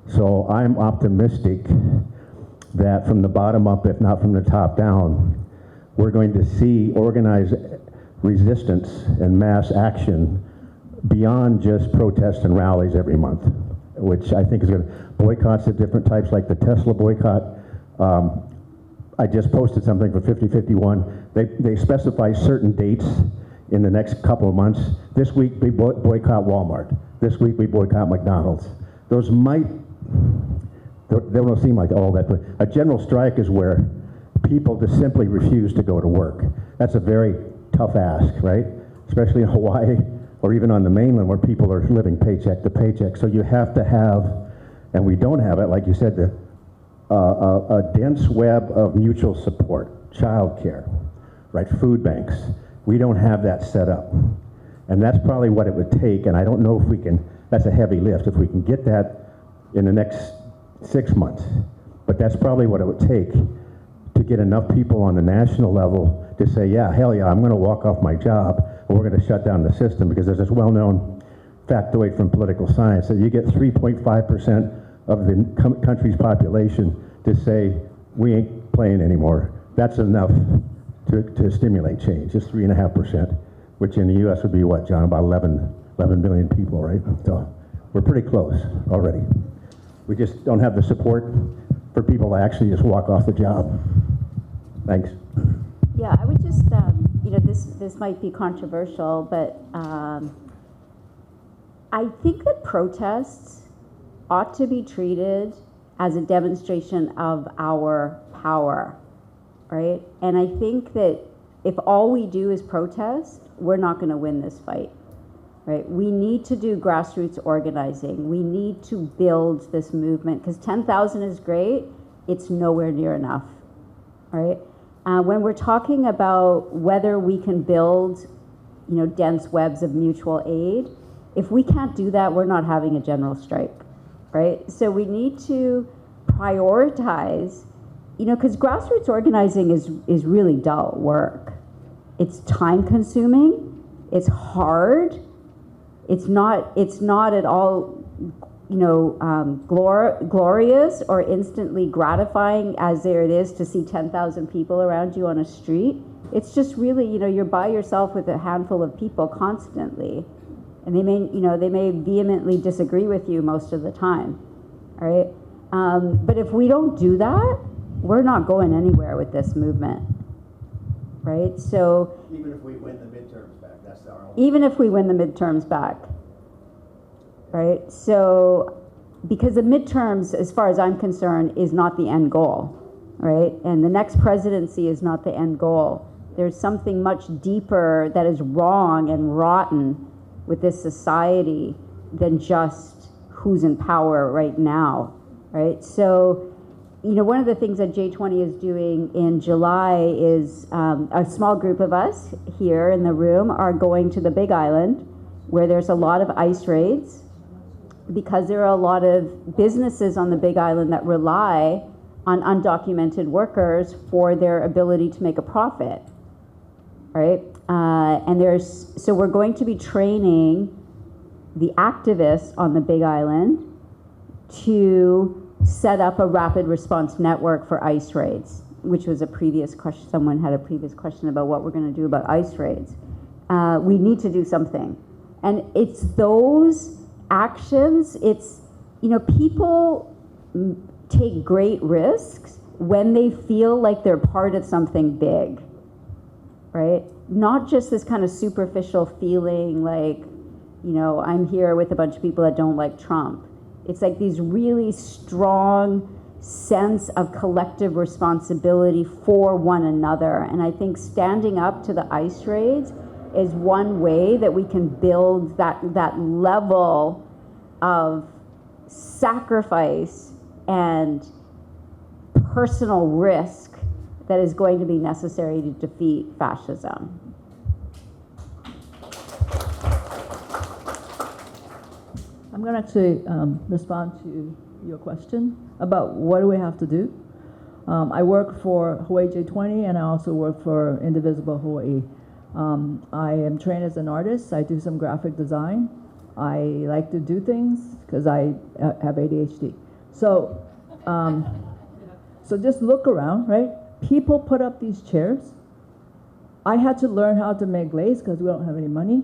I: So I'm optimistic that from the bottom up, if not from the top down, we're going to see organized resistance and mass action beyond just protests and rallies every month, which I think is going to boycotts of different types, like the Tesla boycott. I just posted something for 5051. They specify certain dates in the next couple of months. This week we boycott Walmart. This week we boycott McDonald's. Those might, they don't seem like all that, but a general strike is where people just simply refuse to go to work. That's a very tough ask, right? Especially in Hawaii or even on the mainland where people are living paycheck to paycheck. So you have to have, and we don't have it, like you said, a dense web of mutual support, childcare, right, food banks. We don't have that set up. And that's probably what it would take, and I don't know if we can, that's a heavy lift, if we can get that in the next 6 months. But that's probably what it would take to get enough people on the national level to say, yeah, hell yeah, I'm gonna walk off my job, and we're gonna shut down the system, because there's this well-known factoid from political science, that you get 3.5% of the country's population to say, we ain't playing anymore. That's enough to stimulate change, just 3.5%, which in the US would be what, John, about 11 million people, right? So we're pretty close already. We just don't have the support for people to actually just walk off the job. Thanks.
B: Yeah, I would just, this might be controversial, but I think that protests ought to be treated as a demonstration of our power, right? And I think that if all we do is protest, we're not going to win this fight, right? We need to do grassroots organizing. We need to build this movement, because 10,000 is great. It's nowhere near enough, right? When we're talking about whether we can build, dense webs of mutual aid, if we can't do that, we're not having a general strike, right? So we need to prioritize, because grassroots organizing is really dull work. It's time consuming, it's hard, it's not at all, glorious or instantly gratifying as there it is to see 10,000 people around you on a street. It's just really, you're by yourself with a handful of people constantly. And they may vehemently disagree with you most of the time, right? But if we don't do that, we're not going anywhere with this movement, right? So
I: even if we win the midterms back, that's our own.
B: Even if we win the midterms back, right? So, because the midterms, as far as I'm concerned, is not the end goal, right? And the next presidency is not the end goal. There's something much deeper that is wrong and rotten with this society than just who's in power right now, right? So, one of the things that J20 is doing in July is a small group of us here in the room are going to the Big Island, where there's a lot of ICE raids, because there are a lot of businesses on the Big Island that rely on undocumented workers for their ability to make a profit, right? So we're going to be training the activists on the Big Island to set up a rapid response network for ICE raids, which was a previous question. Someone had a previous question about what we're going to do about ICE raids. We need to do something. And it's those actions, people take great risks when they feel like they're part of something big, right? Not just this kind of superficial feeling like, I'm here with a bunch of people that don't like Trump. It's like these really strong sense of collective responsibility for one another. And I think standing up to the ICE raids is one way that we can build that level of sacrifice and personal risk that is going to be necessary to defeat fascism.
G: I'm going to actually respond to your question about what do we have to do. I work for Hawaii J20, and I also work for Indivisible Hawaii. I am trained as an artist. I do some graphic design. I like to do things because I have ADHD. So just look around, right? People put up these chairs. I had to learn how to make lace because we don't have any money.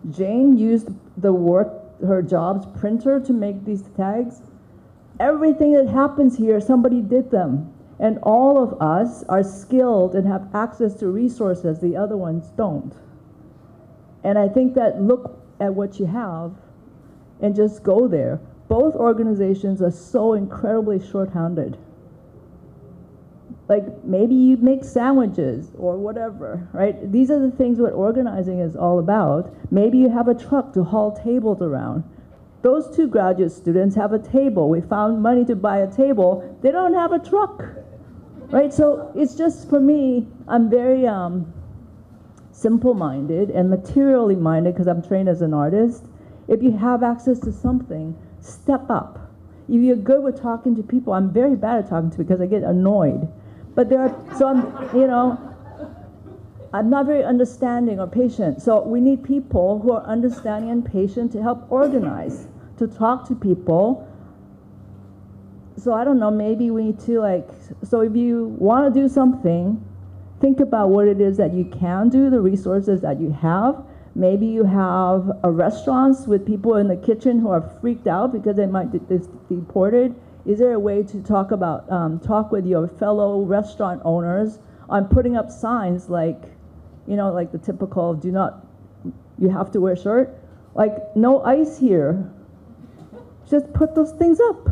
G: Jane used her job's printer to make these tags. Everything that happens here, somebody did them. And all of us are skilled and have access to resources the other ones don't. And I think that look at what you have and just go there. Both organizations are so incredibly short-handed. Like maybe you make sandwiches or whatever, right? These are the things what organizing is all about. Maybe you have a truck to haul tables around. Those two graduate students have a table. We found money to buy a table. They don't have a truck, right? So it's just, for me, I'm very simple-minded and materially minded because I'm trained as an artist. If you have access to something, step up. If you're good with talking to people, I'm very bad at talking to people because I get annoyed. But there are, so I'm, I'm not very understanding or patient. So we need people who are understanding and patient to help organize, to talk to people. So I don't know, maybe we need to so if you want to do something, think about what it is that you can do, the resources that you have. Maybe you have restaurants with people in the kitchen who are freaked out because they might be deported. Is there a way to talk with your fellow restaurant owners on putting up signs like the typical you have to wear a shirt, like no ice here. Just put those things up.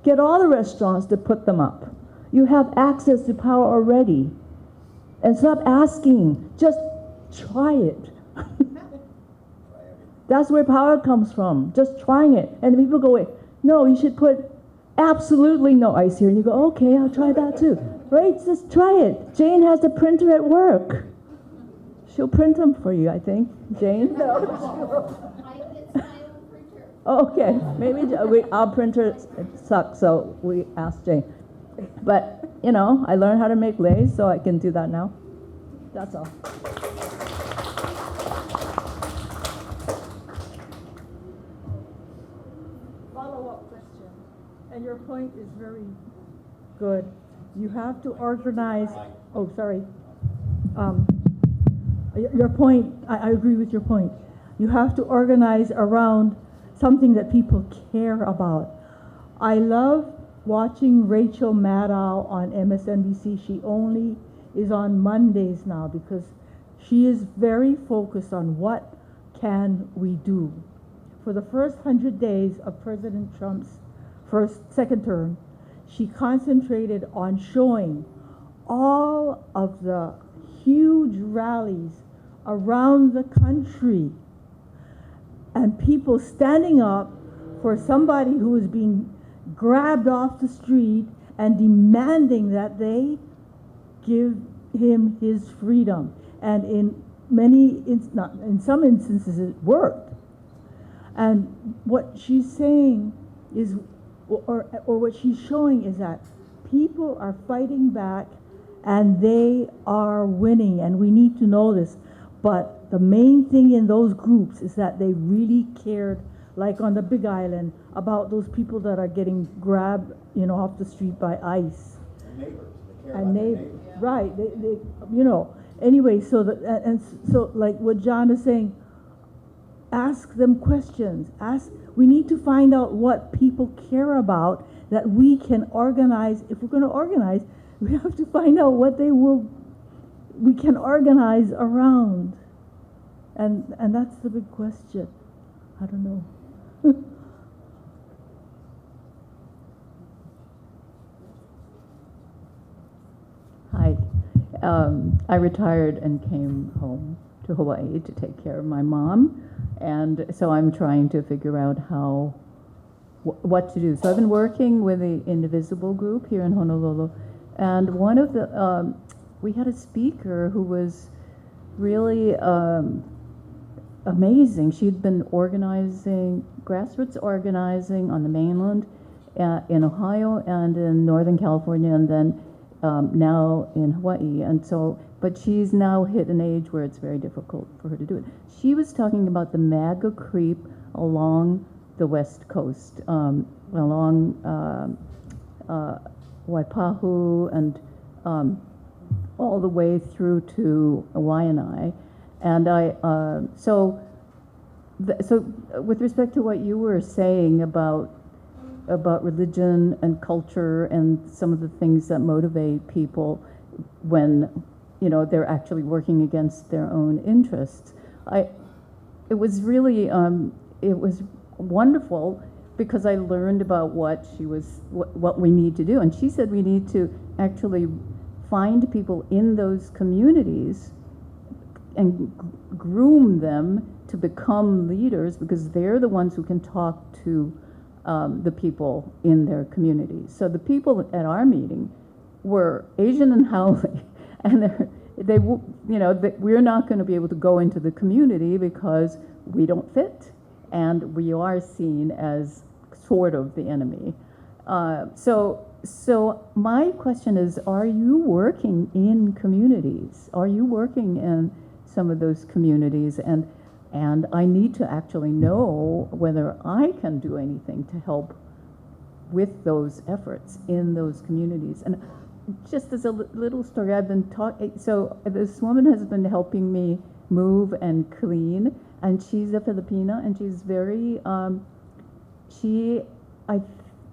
G: Get all the restaurants to put them up. You have access to power already. And stop asking, just try it. That's where power comes from, just trying it. And people go, wait, no, you should put absolutely no ice here. And you go, okay, I'll try that too. Right, just try it. Jane has the printer at work. She'll print them for you, I think. Jane? No. Okay, maybe our printer sucks, so we asked Jane. But, I learned how to make lace, so I can do that now. That's all. Follow-up question. And your point is very good. You have to organize. Oh, sorry. Your point, I agree with your point. You have to organize around something that people care about. I love watching Rachel Maddow on MSNBC. She only is on Mondays now because she is very focused on what can we do. For the first 100 days of President Trump's second term, she concentrated on showing all of the huge rallies around the country and people standing up for somebody who is being grabbed off the street and demanding that they give him his freedom. And in some instances it worked. And what she's saying is, or what she's showing is that people are fighting back and they are winning, and we need to know this. But the main thing in those groups is that they really cared, like on the Big Island, about those people that are getting grabbed, off the street by ICE.
I: And neighbors. They care
G: And
I: about
G: neighbors,
I: their neighbors.
G: right? Anyway. So so like what John is saying, ask them questions. We need to find out what people care about that we can organize. If we're going to organize, we have to find out what we can organize around. And that's the big question. I don't know.
K: Hi. I retired and came home to Hawaii to take care of my mom. And so I'm trying to figure out what to do. So I've been working with the Indivisible group here in Honolulu. And one of the, we had a speaker who was really amazing. She'd been organizing, grassroots organizing on the mainland in Ohio and in Northern California, and then now in Hawaii. And so, but she's now hit an age where it's very difficult for her to do it. She was talking about the MAGA creep along the West Coast, along Waipahu and all the way through to Waianae. And so with respect to what you were saying about religion and culture and some of the things that motivate people when they're actually working against their own interests, it was really it was wonderful because I learned about what we need to do. And she said we need to actually find people in those communities and groom them to become leaders, because they're the ones who can talk to the people in their communities. So the people at our meeting were Asian and Haole, and we're not going to be able to go into the community because we don't fit, and we are seen as sort of the enemy. So So my question is, are you working in communities? Are you working in some of those communities? And I need to actually know whether I can do anything to help with those efforts in those communities. And just as a little story, I've been talking, so this woman has been helping me move and clean, and she's a Filipina, and she's very,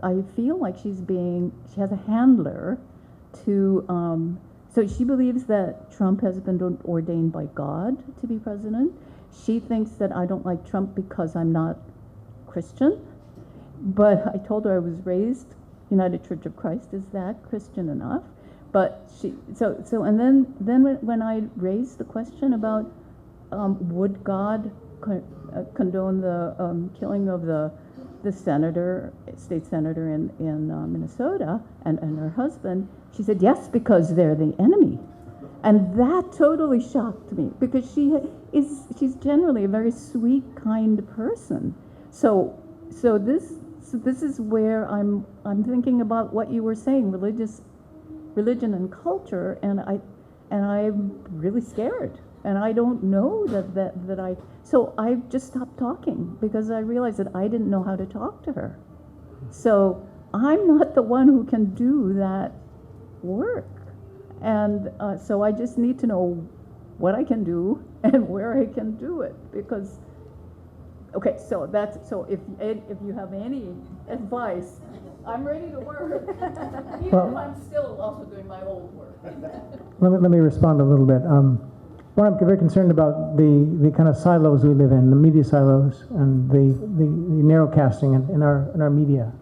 K: I feel like she has a handler to, so she believes that Trump has been ordained by God to be president. She thinks that I don't like Trump because I'm not Christian, but I told her I was raised United Church of Christ. Is that Christian enough? But and then when I raised the question about would God condone the killing of the senator, state senator in Minnesota, and her husband, she said yes, because they're the enemy. And that totally shocked me, because she's generally a very sweet, kind person. So this is where I'm thinking about what you were saying, religion and culture, and I'm really scared, and I don't know so I just stopped talking, because I realized that I didn't know how to talk to her. So I'm not the one who can do that work. And so I just need to know what I can do and where I can do it, because, okay, so if you have any advice, I'm ready to work, even if I'm still also doing my old work.
D: Let me respond a little bit. One, I'm very concerned about the kind of silos we live in, the media silos, and the narrow casting in our media.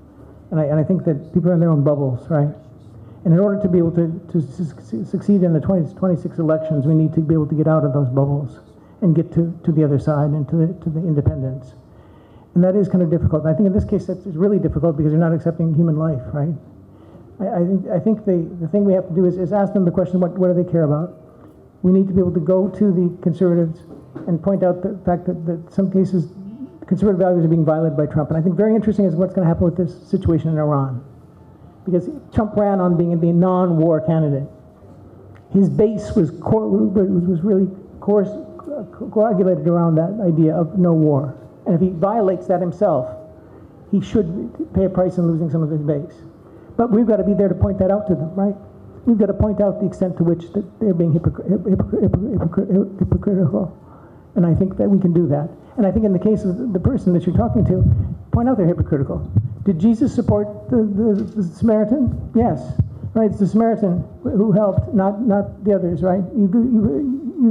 D: And I think that people are in their own bubbles, right? And in order to be able to succeed in the 2026 elections, we need to be able to get out of those bubbles and get to the other side and to the independence. And that is kind of difficult. And I think in this case that's really difficult, because you're not accepting human life, right? I think the thing we have to do is ask them the question, what do they care about? We need to be able to go to the conservatives and point out the fact that in some cases conservative values are being violated by Trump. And I think very interesting is what's going to happen with this situation in Iran. Because Trump ran on being the non-war candidate. His base was really coagulated around that idea of no war. And if he violates that himself, he should pay a price in losing some of his base. But we've got to be there to point that out to them, right? We've got to point out the extent to which that they're being hypocritical. And I think that we can do that. And I think in the case of the person that you're talking to, point out they're hypocritical. Did Jesus support the Samaritan? Yes. Right, it's the Samaritan who helped, not the others, right? You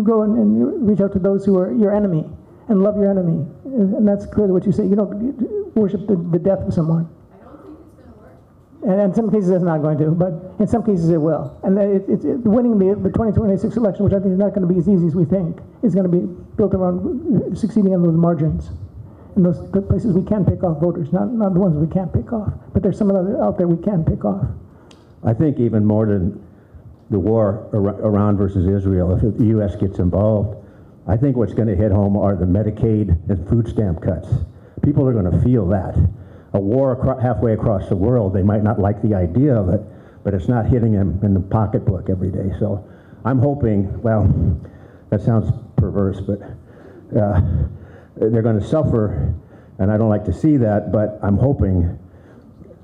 D: go and reach out to those who are your enemy and love your enemy. And that's clearly what you say. You don't worship the death of someone.
K: I don't think it's going to work.
D: And in some cases it's not going to, but in some cases it will. And winning the 2026 election, which I think is not going to be as easy as we think, is going to be built around succeeding on those margins. And the places we can pick off voters, not the ones we can't pick off. But there's some out there we can pick off.
I: I think even more than the war Iran versus Israel, if the U.S. gets involved, I think what's going to hit home are the Medicaid and food stamp cuts. People are going to feel that. A war halfway across the world, they might not like the idea of it, but it's not hitting them in the pocketbook every day. So I'm hoping, well, that sounds perverse, but they're going to suffer, and I don't like to see that, but I'm hoping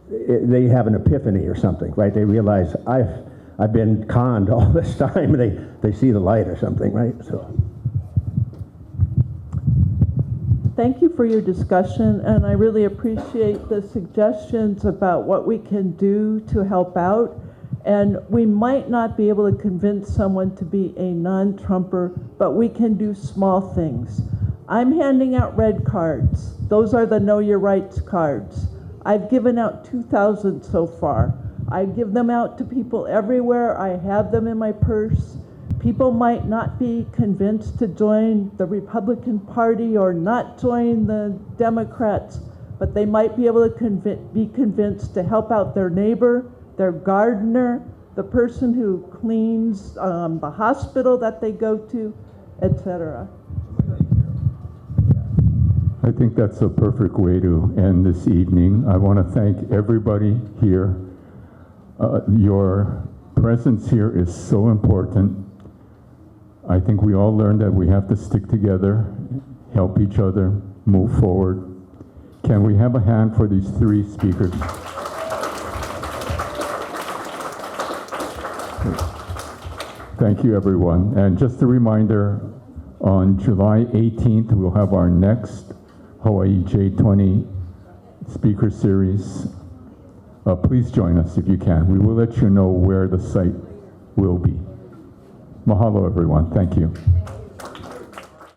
I: they have an epiphany or something, right? They realize I've been conned all this time. They see the light or something, right? So.
L: Thank you for your discussion, and I really appreciate the suggestions about what we can do to help out. And we might not be able to convince someone to be a non-Trumper, but we can do small things. I'm handing out red cards. Those are the Know Your Rights cards. I've given out 2,000 so far. I give them out to people everywhere. I have them in my purse. People might not be convinced to join the Republican Party or not join the Democrats, but they might be able to be convinced to help out their neighbor, their gardener, the person who cleans the hospital that they go to, etc.
A: I think that's a perfect way to end this evening. I want to thank everybody here Your presence here is so important. I think we all learned that we have to stick together, help each other, move forward. Can we have a hand for these three speakers? Thank you, everyone. And just a reminder, on July 18th, we'll have our next Hawaii J20 speaker series. Please join us if you can. We will let you know where the site will be. Mahalo, everyone. Thank you.